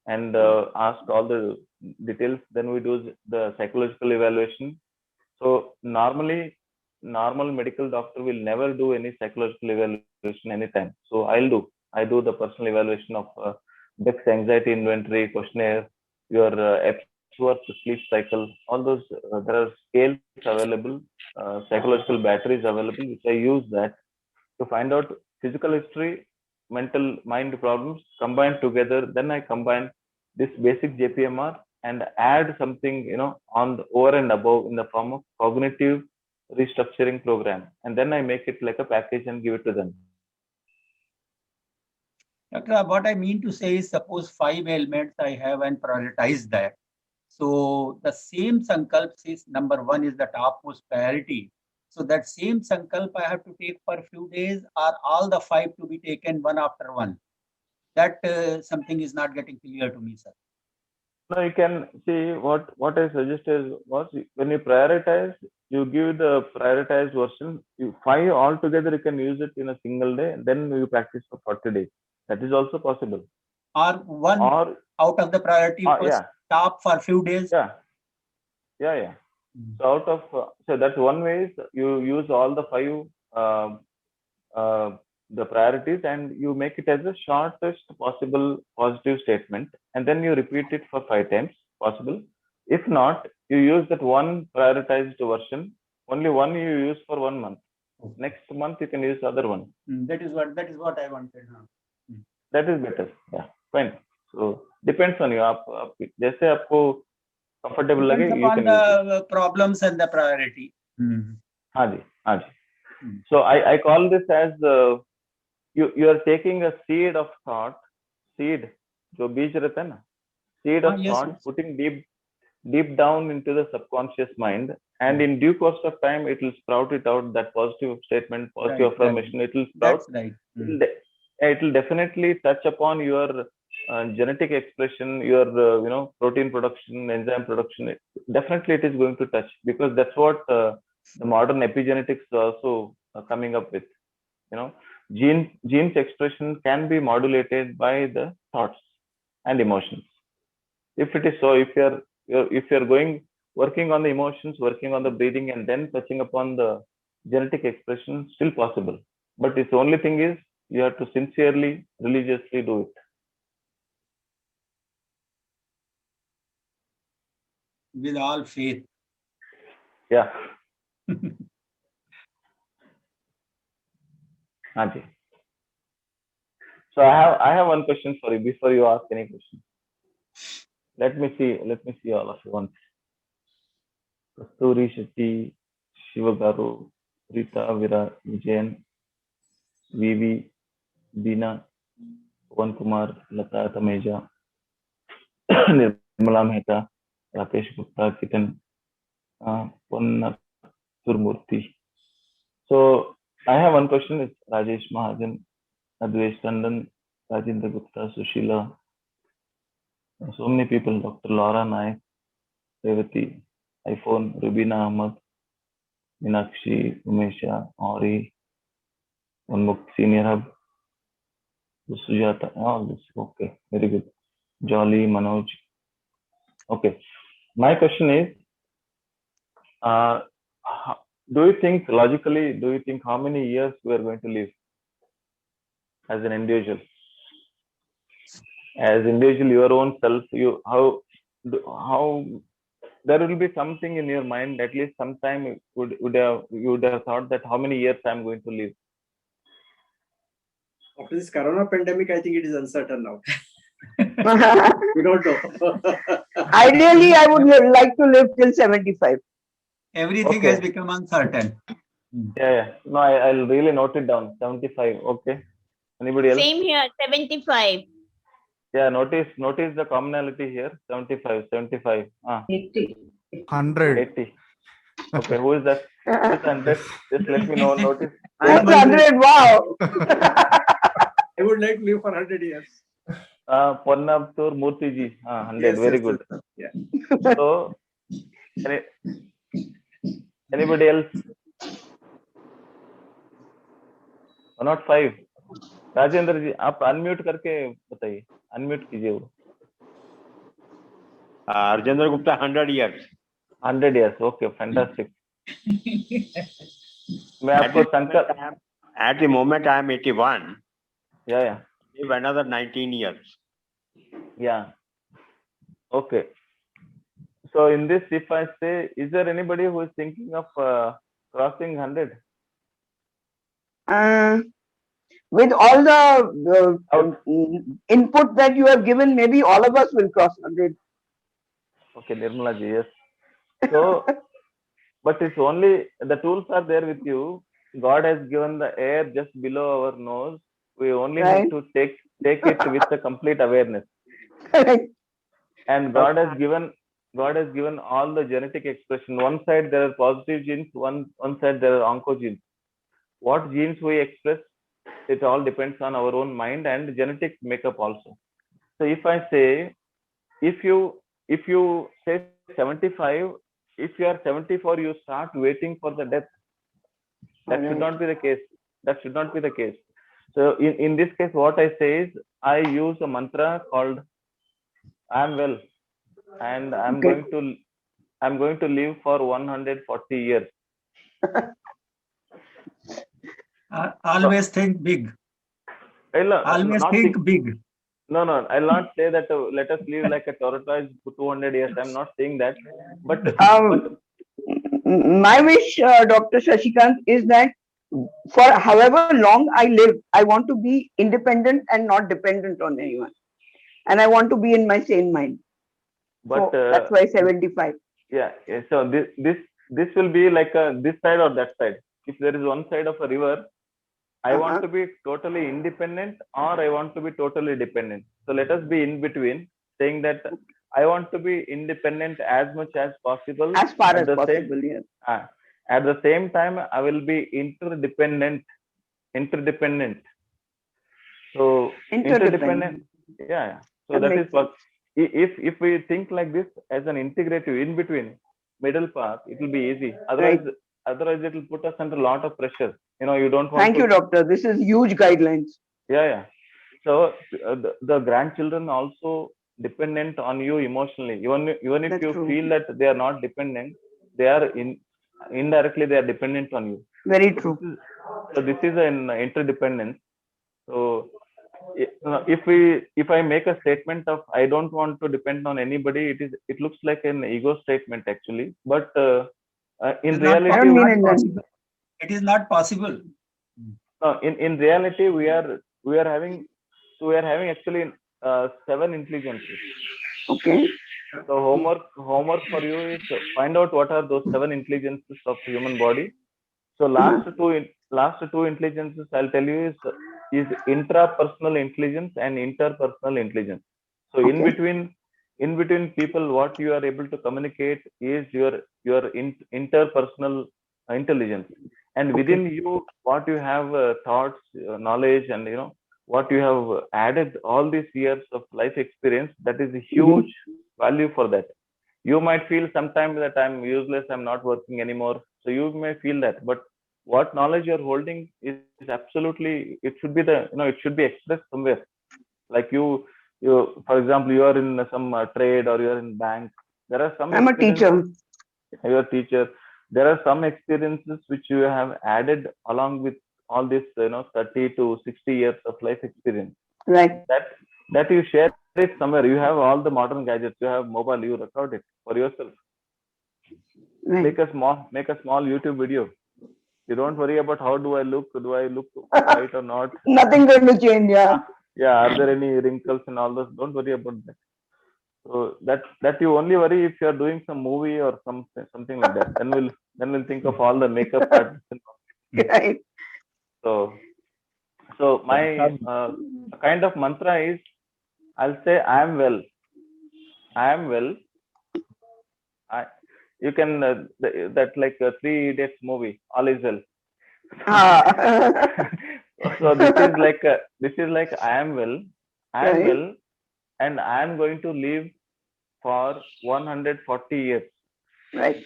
and ask all the details. Then we do the psychological evaluation. So normally, normal medical doctor will never do any psychological evaluation anytime. So I do the personal evaluation of Beck's anxiety inventory questionnaire, your Epworth sleep cycle, all those. There are scales available, psychological batteries available, which I use that to find out physical history, mind problems combined together. Then I combine this basic JPMR and add something, on the over and above in the form of cognitive restructuring program. And then I make it like a package and give it to them. Doctor, what I mean to say is, suppose 5 elements I have and prioritize that. So the same Sankalp says number 1 is the topmost priority. So that same Sankalp I have to take for a few days, or all the 5 to be taken one after one. That something is not getting clear to me, sir. Now you can see what I suggested was when you prioritize, you give the prioritized version. 5 altogether, you can use it in a single day, and then you practice for 40 days. That is also possible. Or one out of the priority stop for a few days. Yeah. So out of so that's one way is you use all the 5 the priorities and you make it as the shortest possible positive statement, and then you repeat it for 5 times possible. If not, you use that one prioritized version. Only one you use for 1 month. Next month you can use the other one. That is what I wanted. That is better. Yeah, fine. So depends on you. जैसे आपको comfortable लगे, you can use the problems and the priority. हाँ जी. So I call this as you are taking a seed of thought, seed जो बीज रहता है ना, seed of thought, putting deep down into the subconscious mind, and in due course of time it will sprout it out, that positive statement, positive affirmation. It will sprout. That's right. It will definitely touch upon your genetic expression, your protein production, enzyme production. Definitely it is going to touch, because that's what the modern epigenetics is also coming up with. Genes expression can be modulated by the thoughts and emotions. If it is so, if you're working on the emotions, working on the breathing, and then touching upon the genetic expression, still possible. But its only thing is you have to sincerely, religiously do it. With all faith. Yeah. Haji. So I have one question for you before you ask any question. Let me see all of you once. Kasturi Shetty, Shivagaru, Rita Vira, Vijayan, Vivi, Dina, Pawan Kumar, Lata Tameja, Nirmala Mehta, Rakesh Gupta, Kitan, Turmurthy. So I have one question. It's Rajesh Mahajan, Advesh Tandon, Rajendra Gupta, Sushila, so many people, Dr. Laura Naik, Revati, iPhone, Rubina Ahmad, Minakshi, Umesha, Ori, Unmuk, Senior Hub, Sujata, all this. Okay, very good. Jolly, Manoj. Okay. My question is, do you think logically, do you think how many years we are going to live as an individual? As individual, your own self, how there will be something in your mind, at least sometime you would have thought that how many years I'm going to live. After this corona pandemic, I think it is uncertain now. We don't know. Ideally, I would like to live till 75. Everything Okay. has become uncertain. Yeah. No, I'll really note it down. 75. Okay. Anybody else? Same here, 75. Yeah, notice the commonality here. 75. 80. 100. 80. Okay, who is that? Just 100. Just let me know. Notice. That's 100. Wow. I would like to live for 100 years. Ponnaptur Murthy ji. 100. Yes, Very yes, good. yes. So, anybody else? 105. Rajendra जी, आप unmute करके बताइए. Unmute कीजिए वो. Rajendra Gupta, 100 years. 100 years. Okay, fantastic. मैं आपको संकल्प. At the moment, I am 81. Yeah. Live another 19 years. Yeah. Okay. So in this, if I say, is there anybody who is thinking of crossing 100? With all the input that you have given, maybe all of us will cross 100. Okay, Nirmala ji, yes. So, but it's only, the tools are there with you. God has given the air just below our nose. We only need to take it with a complete awareness. Correct. And God has given all the genetic expression. One side there are positive genes, one side there are oncogenes. What genes we express, it all depends on our own mind and genetic makeup also. So if I say, if you say 75, if you are 74, you start waiting for the death. That should not be the case. That should not be the case. So in this case, what I say is, I use a mantra called I am well, and I'm going to live for 140 years. Always think big. Always think big. No, I'll not say that let us live like a tortoise for 200 years. I'm not saying that. But my wish, Dr. Shashikant, is that for however long I live, I want to be independent and not dependent on anyone. And I want to be in my sane mind. But so that's why 75. Yeah. So this will be like this side or that side. If there is one side of a river, I want to be totally independent or I want to be totally dependent. So let us be in between, saying that I want to be independent as much as possible. As far as possible, yes. At the same time, I will be interdependent. So interdependent. Yeah. So that is what. If we think like this as an integrative in between middle path, it will be easy. Otherwise it will put us under a lot of pressure. You don't want. Thank you, doctor. This is huge guidelines. Yeah. So the grandchildren also dependent on you emotionally. Even if That's you true. feel that they are not dependent, they are indirectly they are dependent on you. Very true. So this is an interdependence. So if I make a statement of I don't want to depend on anybody, it looks like an ego statement actually. But in reality, it is not possible. No, in reality, we are having actually 7 intelligences. Okay. So homework for you is find out what are those 7 intelligences of human body. So last two intelligences I'll tell you is intrapersonal intelligence and interpersonal intelligence. So in between people, what you are able to communicate is your interpersonal intelligence, and within you, what you have thoughts, knowledge, and what you have added all these years of life experience, that is a huge value for that. You might feel sometimes that I'm useless, I'm not working anymore. So you may feel that, but what knowledge you're holding is absolutely, it should be it should be expressed somewhere. Like you, for example, you are in some trade or you are in bank. There are some I'm a teacher. you're a teacher. There are some experiences which you have added along with all this, 30 to 60 years of life experience. Right. That you share it somewhere. You have all the modern gadgets. You have mobile. You record it for yourself. Right. Make a small YouTube video. You don't worry about how do I look right or not. Nothing going to change. Yeah. Yeah. Are there any wrinkles and all those? Don't worry about that. So that you only worry if you are doing some movie or something like that. Then we'll think of all the makeup artists. Right. So my kind of mantra is, I'll say I am well. I am well. You can that like a 3 Idiots movie, all is well. So this is like I am well. I am Right. well, and I am going to live for 140 years. Right.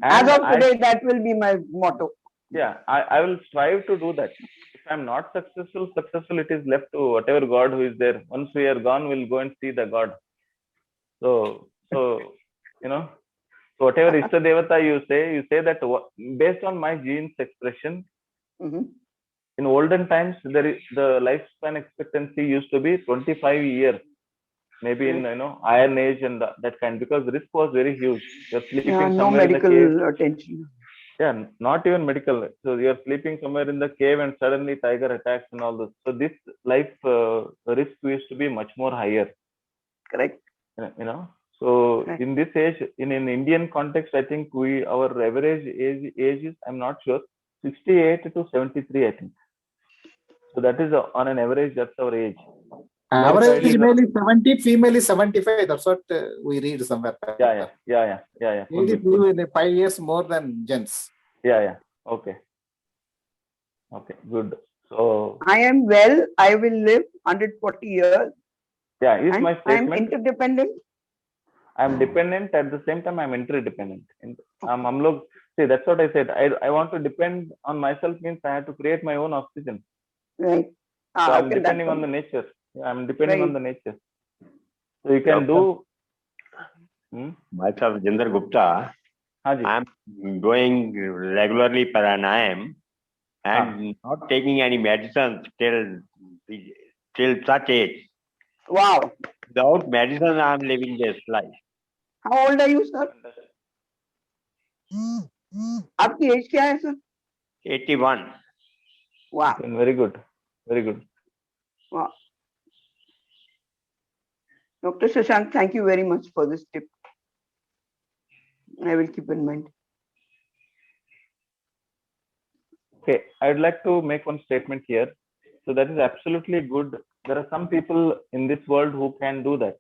And As of today, that will be my motto. I will strive to do that. If I'm not successful, it is left to whatever God who is there. Once we are gone, we'll go and see the God. So whatever Ishta Devata you say that based on my genes expression, Mhm. in olden times, the lifespan expectancy used to be 25 years, maybe in Iron Age and that kind, because the risk was very huge. You're sleeping Yeah, no somewhere in the cave. medical attention. Yeah, not even medical. So you're sleeping somewhere in the cave and suddenly tiger attacks and all this. So this life risk used to be much more higher. Correct. So Right. in this age, in an Indian context, I think our average age is, I'm not sure, 68 to 73, I think. So that is on an average, that's our age. Average male is 70, female is 75. That's what we read somewhere. Yeah. Ladies live in 5 years more than gents. Yeah. Okay, good. So I am well. I will live 140 years. yeah, is And my I am statement. interdependent. I'm dependent, at the same time I'm interdependent. See, that's what I said. I want to depend on myself, means I have to create my own oxygen. Right. So I'm Okay, depending that's on the nature. Yeah, I'm depending Right. on the nature. So you can do. Myself, Jinder Gupta. Haji. I'm doing regularly pranayam and not taking any medicines till such age. Wow. Without medicine, I'm living this life. How old are you, sir? आपकी as क्या है sir? 81. Wow. Very good. Very good. Wow. Dr. Shashank, thank you very much for this tip. I will keep in mind. Okay, I'd like to make one statement here. So that is absolutely good. There are some people in this world who can do that.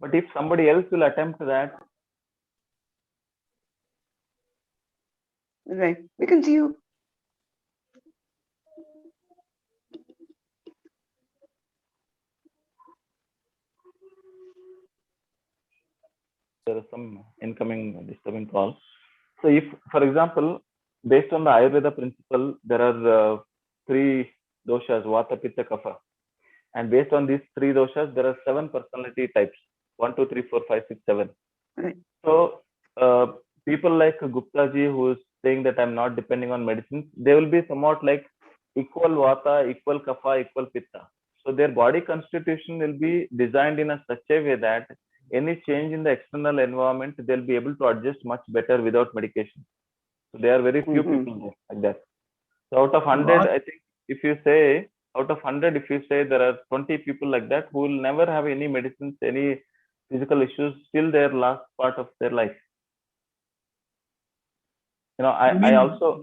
But if somebody else will attempt that, Right. We can see you. there are some incoming disturbing calls. So if, for example, based on the Ayurveda principle, there are 3 doshas, Vata, Pitta, Kapha. And based on these 3 doshas, there are 7 personality types, 1, 2, 3, 4, 5, 6, 7. Right. So people like Gupta ji, who is saying that I'm not depending on medicines, they will be somewhat like equal Vata, equal Kapha, equal Pitta. So their body constitution will be designed in a such a way that any change in the external environment, they'll be able to adjust much better without medication. So there are very few people like that. So out of 100, I think if you say there are 20 people like that who will never have any medicines, any physical issues till their last part of their life. I also.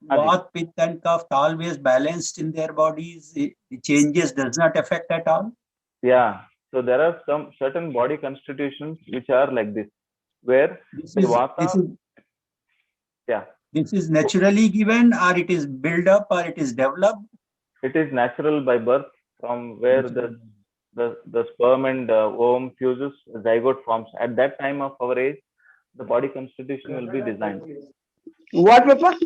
Vata, Pitta and Kapha always balanced in their bodies. The changes does not affect at all. Yeah. So there are some certain body constitutions which are like this, where This the is, Vata. Yeah. This is naturally given, or it is built up, or it is developed? It is natural by birth, from where the sperm and ovum fuses, zygote forms. At that time of our age, the body constitution will be designed. What, Papa?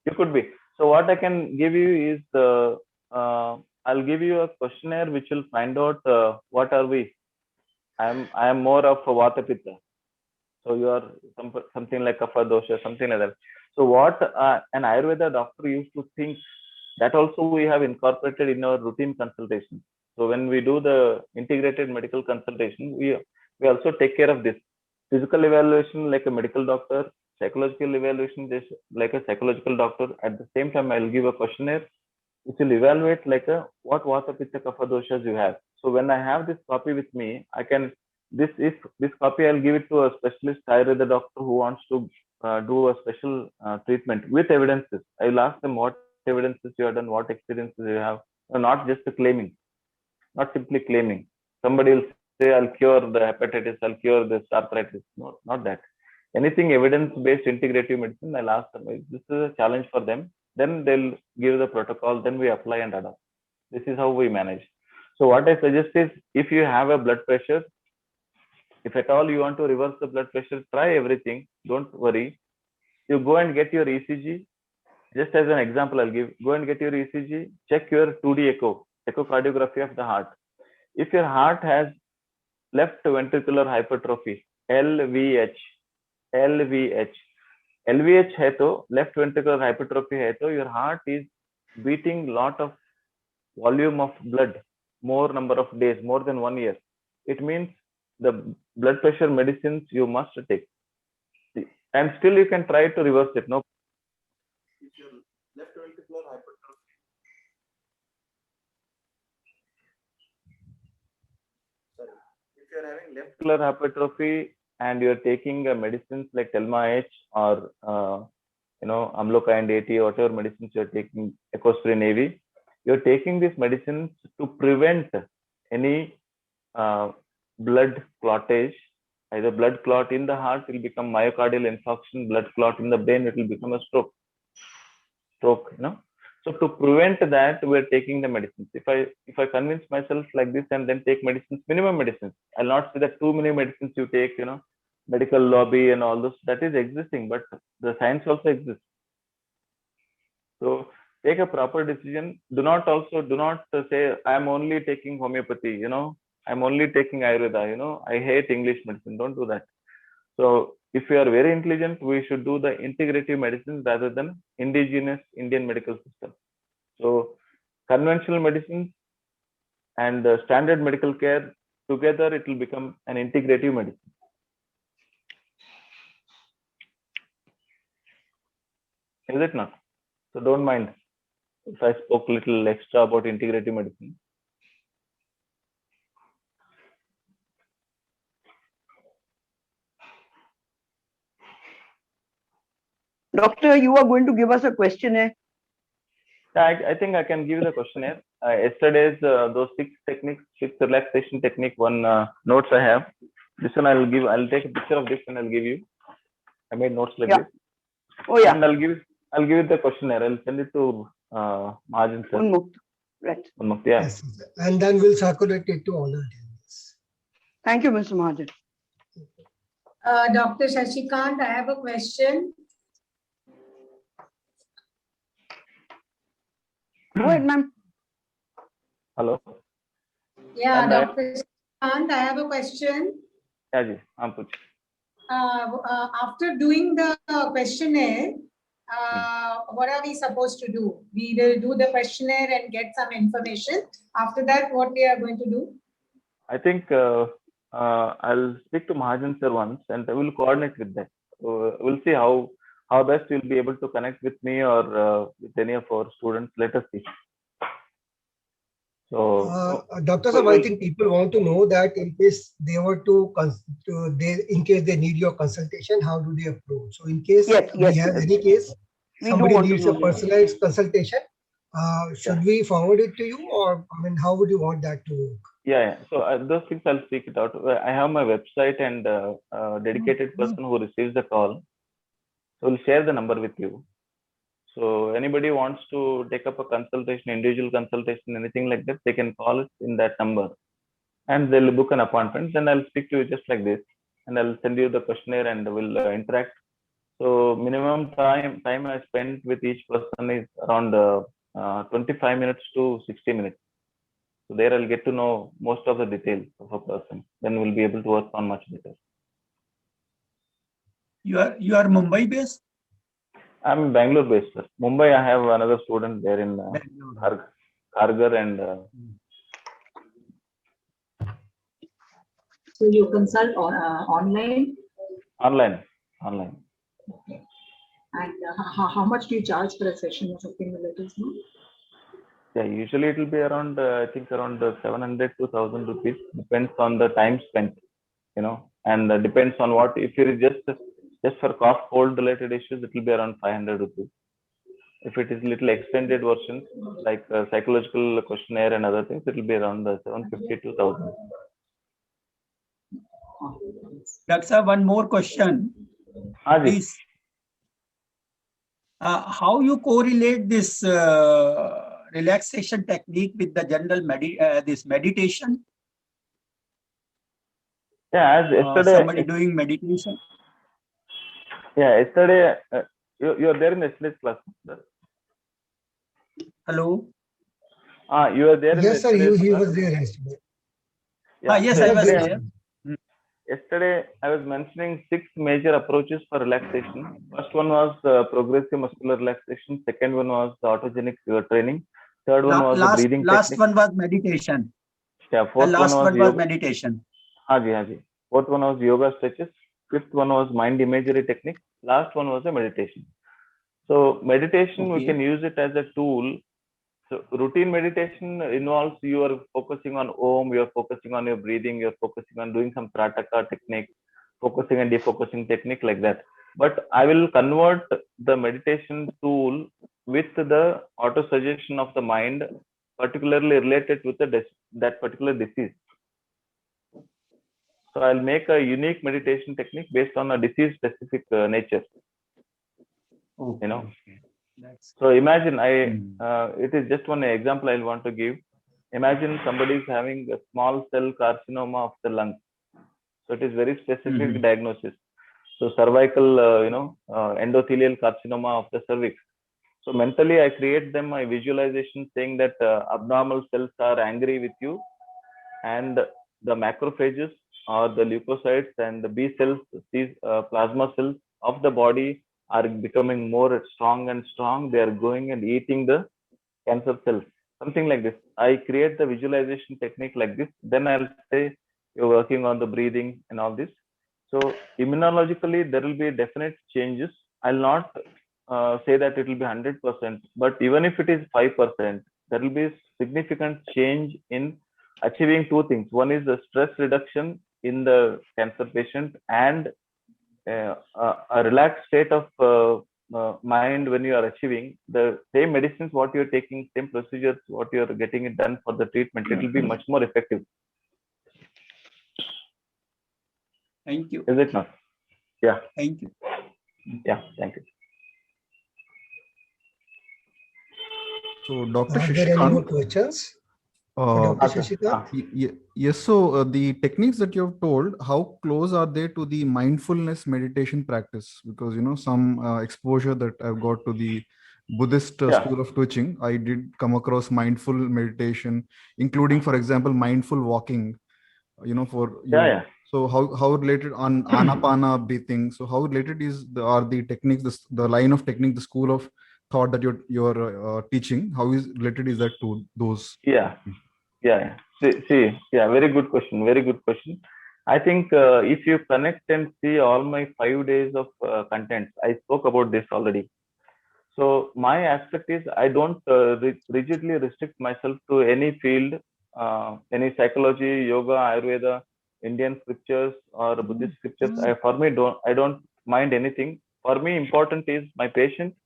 You could be. So what I can give you is I'll give you a questionnaire which will find out what are we. I am more of a Vata Pitta. So you are something like Kapha dosha, something like that. So what an Ayurveda doctor used to think, that also we have incorporated in our routine consultation. So when we do the integrated medical consultation, we also take care of this. Physical evaluation like a medical doctor, psychological evaluation just like a psychological doctor. At the same time, I'll give a questionnaire which will evaluate like what Vata Pitta Kapha doshas you have. So when I have this copy with me, I can this copy I'll give it to a specialist Ayurveda doctor who wants to do a special treatment with evidences. I will ask them what evidences you have done, what experiences you have, not just claiming, not simply claiming. Somebody will say, I'll cure the hepatitis, I'll cure this arthritis. No, not that. Anything evidence-based integrative medicine, I'll ask them. This is a challenge for them. Then they'll give the protocol, then we apply and adopt. This is how we manage. So what I suggest is, if you have a blood pressure, if at all you want to reverse the blood pressure, try everything. Don't worry. You go and get your ECG. Just as an example, I'll give. Go and get your ECG. Check your 2D echocardiography of the heart. If your heart has left ventricular hypertrophy, LVH है तो left ventricular hypertrophy है तो your heart is beating lot of volume of blood, more number of days, more than 1 year. It means the blood pressure medicines you must take, and still you can try to reverse it. No. If your left ventricular hypertrophy, if you are having left ventricular hypertrophy and you are taking medicines like Telma H or Amlocaine 80, whatever medicines you are taking, Ecosprin AV, you are taking these medicines to prevent any blood clottage. Either blood clot in the heart will become myocardial infarction, blood clot in the brain, it will become a stroke. So to prevent that, we are taking the medicines. If I convince myself like this and then take medicines, minimum medicines, I'll not say that too many medicines you take, medical lobby and all this, that is existing, but the science also exists. So take a proper decision. Do not say I'm only taking homeopathy, I'm only taking Ayurveda, I hate English medicine. Don't do that. So if you are very intelligent, we should do the integrative medicine rather than indigenous Indian medical system. So conventional medicines and standard medical care together, it will become an integrative medicine. Is it not? So don't mind if I spoke a little extra about integrative medicine. Doctor, you are going to give us a questionnaire. I think I can give you the questionnaire. Yesterday's those 6 techniques, 6 relaxation technique, one notes I have. This one I'll take a picture of this and I'll give you. I made notes like this. Oh yeah. And I'll give you the questionnaire. I'll send it to Mahajan sir. Unmukt. Right. Unmukt, yeah. Yes, and then we'll circulate it to all the attendees. Thank you, Mr. Mahajan. Dr. Shashikant, I have a question. Go ahead, ma'am. Hello. Yeah, And Dr. Shashikant, I have a question. Yeah, ji. Puch. After doing the questionnaire, what are we supposed to do? We will do the questionnaire and get some information. After that, what we are going to do? I think I'll speak to Mahajan sir once and we'll coordinate with that. We'll see how best you'll be able to connect with me or with any of our students. Let us see. So, Dr. Sir, I think people want to know that in case they were in case they need your consultation, how do they approach? So in case we have any case, somebody needs a personalized consultation, should we forward it to you, or how would you want that to work? Yeah. So those things I'll speak it out. I have my website and dedicated person who receives the call. So we'll share the number with you. So anybody wants to take up a consultation, individual consultation, anything like that, they can call us in that number, and they'll book an appointment. Then I'll speak to you just like this, and I'll send you the questionnaire, and we'll interact. So minimum time I spend with each person is around 25 minutes to 60 minutes. So there I'll get to know most of the details of a person. Then we'll be able to work on much better. You are Mumbai based? I'm Bangalore based, sir. Mumbai, I have another student there in Bangalore. Kharghar and So you consult on online, online. okay. And how much do you charge for a session or something? Will let us know? Yeah, usually it will be around, I think around 700 to 1,000 rupees. Depends on the time spent, and depends on what. If it is just for cough, cold related issues, it will be around 500 rupees. If it is little extended versions like psychological questionnaire and other things, it will be around 750 to 1,000. Daksa, one more question. Please. How you correlate this relaxation technique with the general this meditation? Yeah, as yesterday. Somebody doing meditation. Yeah, yesterday you are there in yesterday's class. Sir. Hello. You are there. Yes, sir. He was there yesterday. Yeah. Yes, I was there. Yesterday, I was mentioning 6 major approaches for relaxation. First one was progressive muscular relaxation. Second one was the autogenic training. Third one was the breathing last technique. One was meditation. Yeah, fourth last one was meditation. Haji. Fourth one was yoga stretches. Fifth one was mind imagery technique. Last one was a meditation. So meditation, we can use it as a tool. So routine meditation involves you are focusing on Om, you are focusing on your breathing, you are focusing on doing some Prataka technique, focusing and defocusing technique like that. But I will convert the meditation tool with the auto suggestion of the mind, particularly related with that particular disease. So I'll make a unique meditation technique based on a disease specific nature. So imagine it is just one example I want to give. Imagine somebody is having a small cell carcinoma of the lung. So it is very specific diagnosis. So cervical, endothelial carcinoma of the cervix. So mentally I create them a visualization saying that abnormal cells are angry with you, and the macrophages or the leukocytes and the B cells, these plasma cells of the body are becoming more strong and strong. They are going and eating the cancer cells, something like this. I create the visualization technique like this. Then I'll say you're working on the breathing and all this. So immunologically, there will be definite changes. I'll not say that it will be 100%, but even if it is 5%, there will be significant change in achieving 2 things. One is the stress reduction in the cancer patient and a relaxed state of mind when you are achieving the same medicines, what you're taking, same procedures, what you're getting it done for the treatment, it will be much more effective. Thank you. Is it not? Yeah. Thank you. Yeah, thank you. So, Dr. Are there any more Shashikant, questions? Dr. Shashikant? yes. So, the techniques that you have told, how close are they to the mindfulness meditation practice? Because some exposure that I've got to the Buddhist school of teaching, I did come across mindful meditation, including, for example, mindful walking. So how related on Anapana breathing? So how related are the techniques, the line of technique, the school of thought that you're teaching? How is related is that to those? Yeah. Very good question. Very good question. I think if you connect and see all my 5 days of content, I spoke about this already. So my aspect is I don't rigidly restrict myself to any field, any psychology, yoga, Ayurveda, Indian scriptures or Buddhist scriptures. I don't mind anything. For me, important is my patient's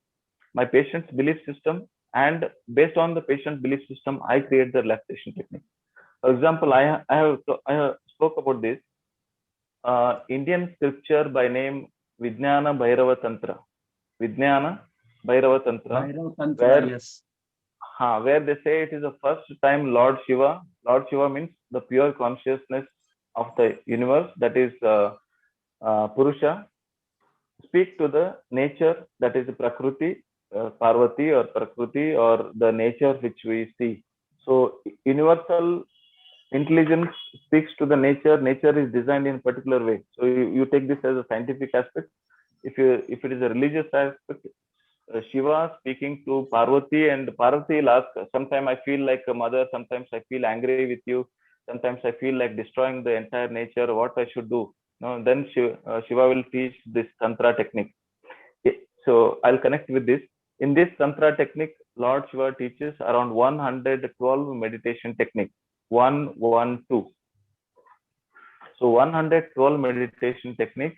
belief system, and based on the patient's belief system, I create the relaxation technique. For example, I have spoke about this Indian scripture by name Vijnana Bhairava Tantra. Vijnana Bhairava Tantra, Bhairav Tantra, where yes. where they say it is the first time Lord Shiva means the pure consciousness of the universe, that is Purusha, speak to the nature, that is Prakriti, Parvati or Prakriti, or the nature which we see. So universal intelligence speaks to the nature. Nature is designed in a particular way. So you take this as a scientific aspect. If it is a religious aspect, Shiva speaking to Parvati, and Parvati will ask, sometimes I feel like a mother, sometimes I feel angry with you, sometimes I feel like destroying the entire nature, what I should do. No, then Shiva will teach this Tantra technique. So I'll connect with this. In this Tantra technique, Lord Shiva teaches around 112 meditation techniques. 112. So 112 meditation techniques.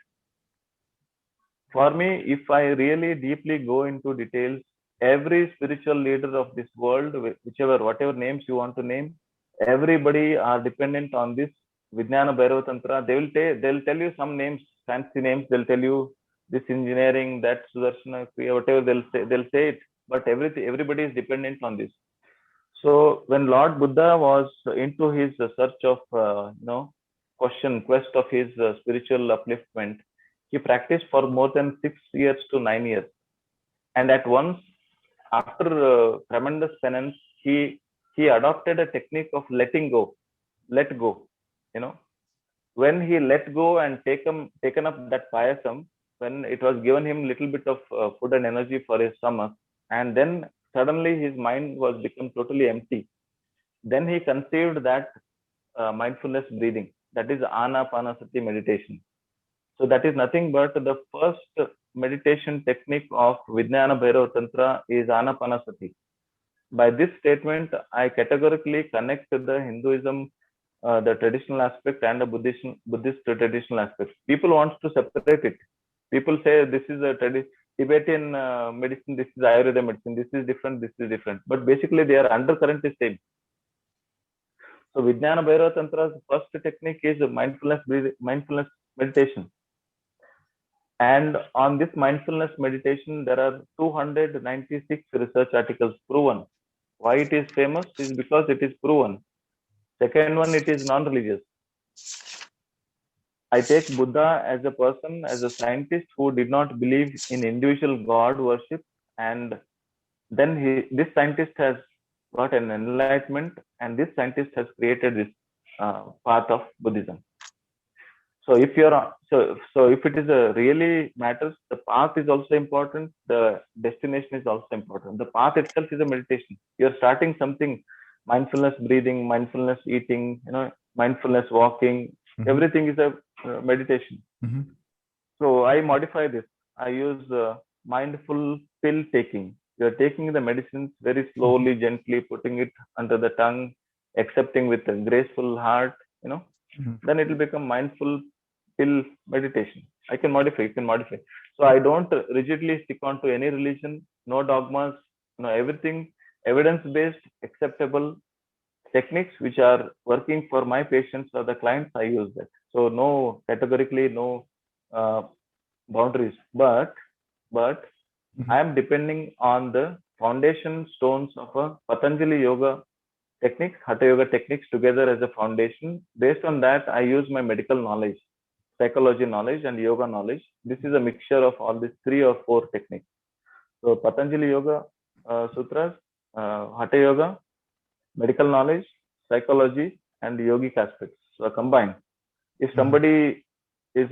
For me, if I really deeply go into details, every spiritual leader of this world, whatever names you want to name, everybody are dependent on this Vijnana Bhairava Tantra. They'll tell you some names, fancy names. They'll tell you this engineering, that Sudarshana Kriya, whatever they'll say it. But everybody is dependent on this. So when Lord Buddha was into his search of quest of his spiritual upliftment, he practiced for more than 6 years to 9 years. And at once, after tremendous penance, he adopted a technique of letting go. Let go. When he let go and taken up that payasam, when it was given him little bit of food and energy for his stomach, and then suddenly his mind was become totally empty. Then he conceived that mindfulness breathing, that is Anapanasati meditation. So that is nothing but the first meditation technique of Vijnana Bhairava Tantra is Anapanasati. By this statement, I categorically connect the Hinduism, the traditional aspect, and the Buddhist traditional aspect. People want to separate it. People say this is a Tibetan medicine, this is Ayurveda medicine, this is different, this is different. But basically, their undercurrent is same. So Vijnana Bhairava Tantra's first technique is mindfulness meditation. And on this mindfulness meditation, there are 296 research articles proven. Why it is famous is because it is proven. Second one, it is non-religious. I take Buddha as a person, as a scientist who did not believe in individual God worship, and then this scientist has got an enlightenment, and this scientist has created this path of Buddhism. So if it is really matters, the path is also important. The destination is also important. The path itself is a meditation. You're starting something, mindfulness breathing, mindfulness eating, mindfulness walking. Everything is a meditation. So I modify this. I use mindful pill taking. You're taking the medicines very slowly, gently, putting it under the tongue, accepting with a graceful heart. Then it will become mindful pill meditation. I can modify. You can modify. So I don't rigidly stick on to any religion, no dogmas, everything evidence-based, acceptable techniques which are working for my patients or the clients. I use that. So no categorically, no boundaries. But I am depending on the foundation stones of a Patanjali yoga techniques, Hatha yoga techniques together as a foundation. Based on that, I use my medical knowledge, psychology knowledge, and yoga knowledge. This is a mixture of all these 3 or 4 techniques. So Patanjali Yoga Sutras, Hatha Yoga, medical knowledge, psychology, and yogic aspects. So combined. If somebody is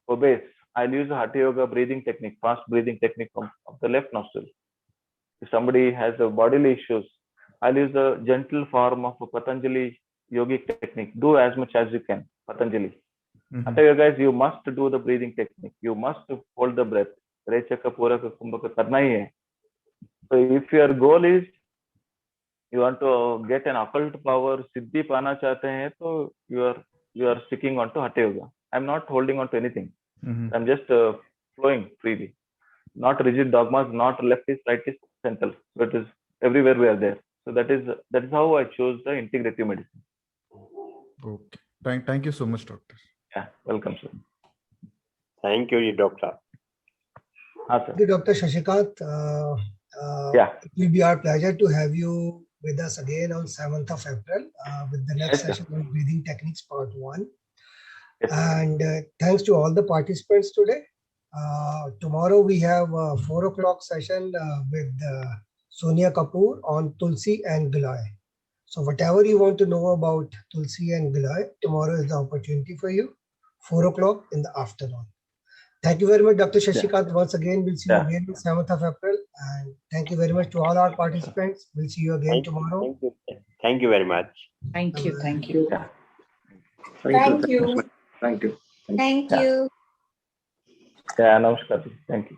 obese, I'll use a Hatha Yoga breathing technique, fast breathing technique of the left nostril. If somebody has bodily issues, I'll use a gentle form of a Patanjali yogic technique. Do as much as you can, Patanjali. Hatha Yoga is you must do the breathing technique. You must hold the breath. Rechaka, Puraka, Kumbhaka karna hi hai. So if your goal is you want to get an occult power, Siddhi pana chahte hain, so you are sticking on to Hatha Yoga. I'm not holding on to anything. I'm just flowing freely. Not rigid dogmas, not leftist, rightist, central. So it is everywhere we are there. So that is how I chose the integrative medicine. Okay. Thank you so much, doctor. Yeah, welcome, sir. Thank you, doctor. Sir. Thank you, Dr. Shashikant. Yeah. It will be our pleasure to have you with us again on 7th of April with the next Yes, sir. session on breathing techniques part 1. Yes, sir. And thanks to all the participants today. Tomorrow we have a 4 o'clock session with Sonia Kapoor on Tulsi and Giloy. So whatever you want to know about Tulsi and Giloy, tomorrow is the opportunity for you. 4 o'clock in the afternoon. Thank you very much, Dr. Shashikant. Once again, we'll see you again on 7th of April. And thank you very much to all our participants. We'll see you again tomorrow. Thank you very much. Thank you. Thank you. Yeah. Thank you. Thank you. Thank you. Yeah, namaskar. Thank you.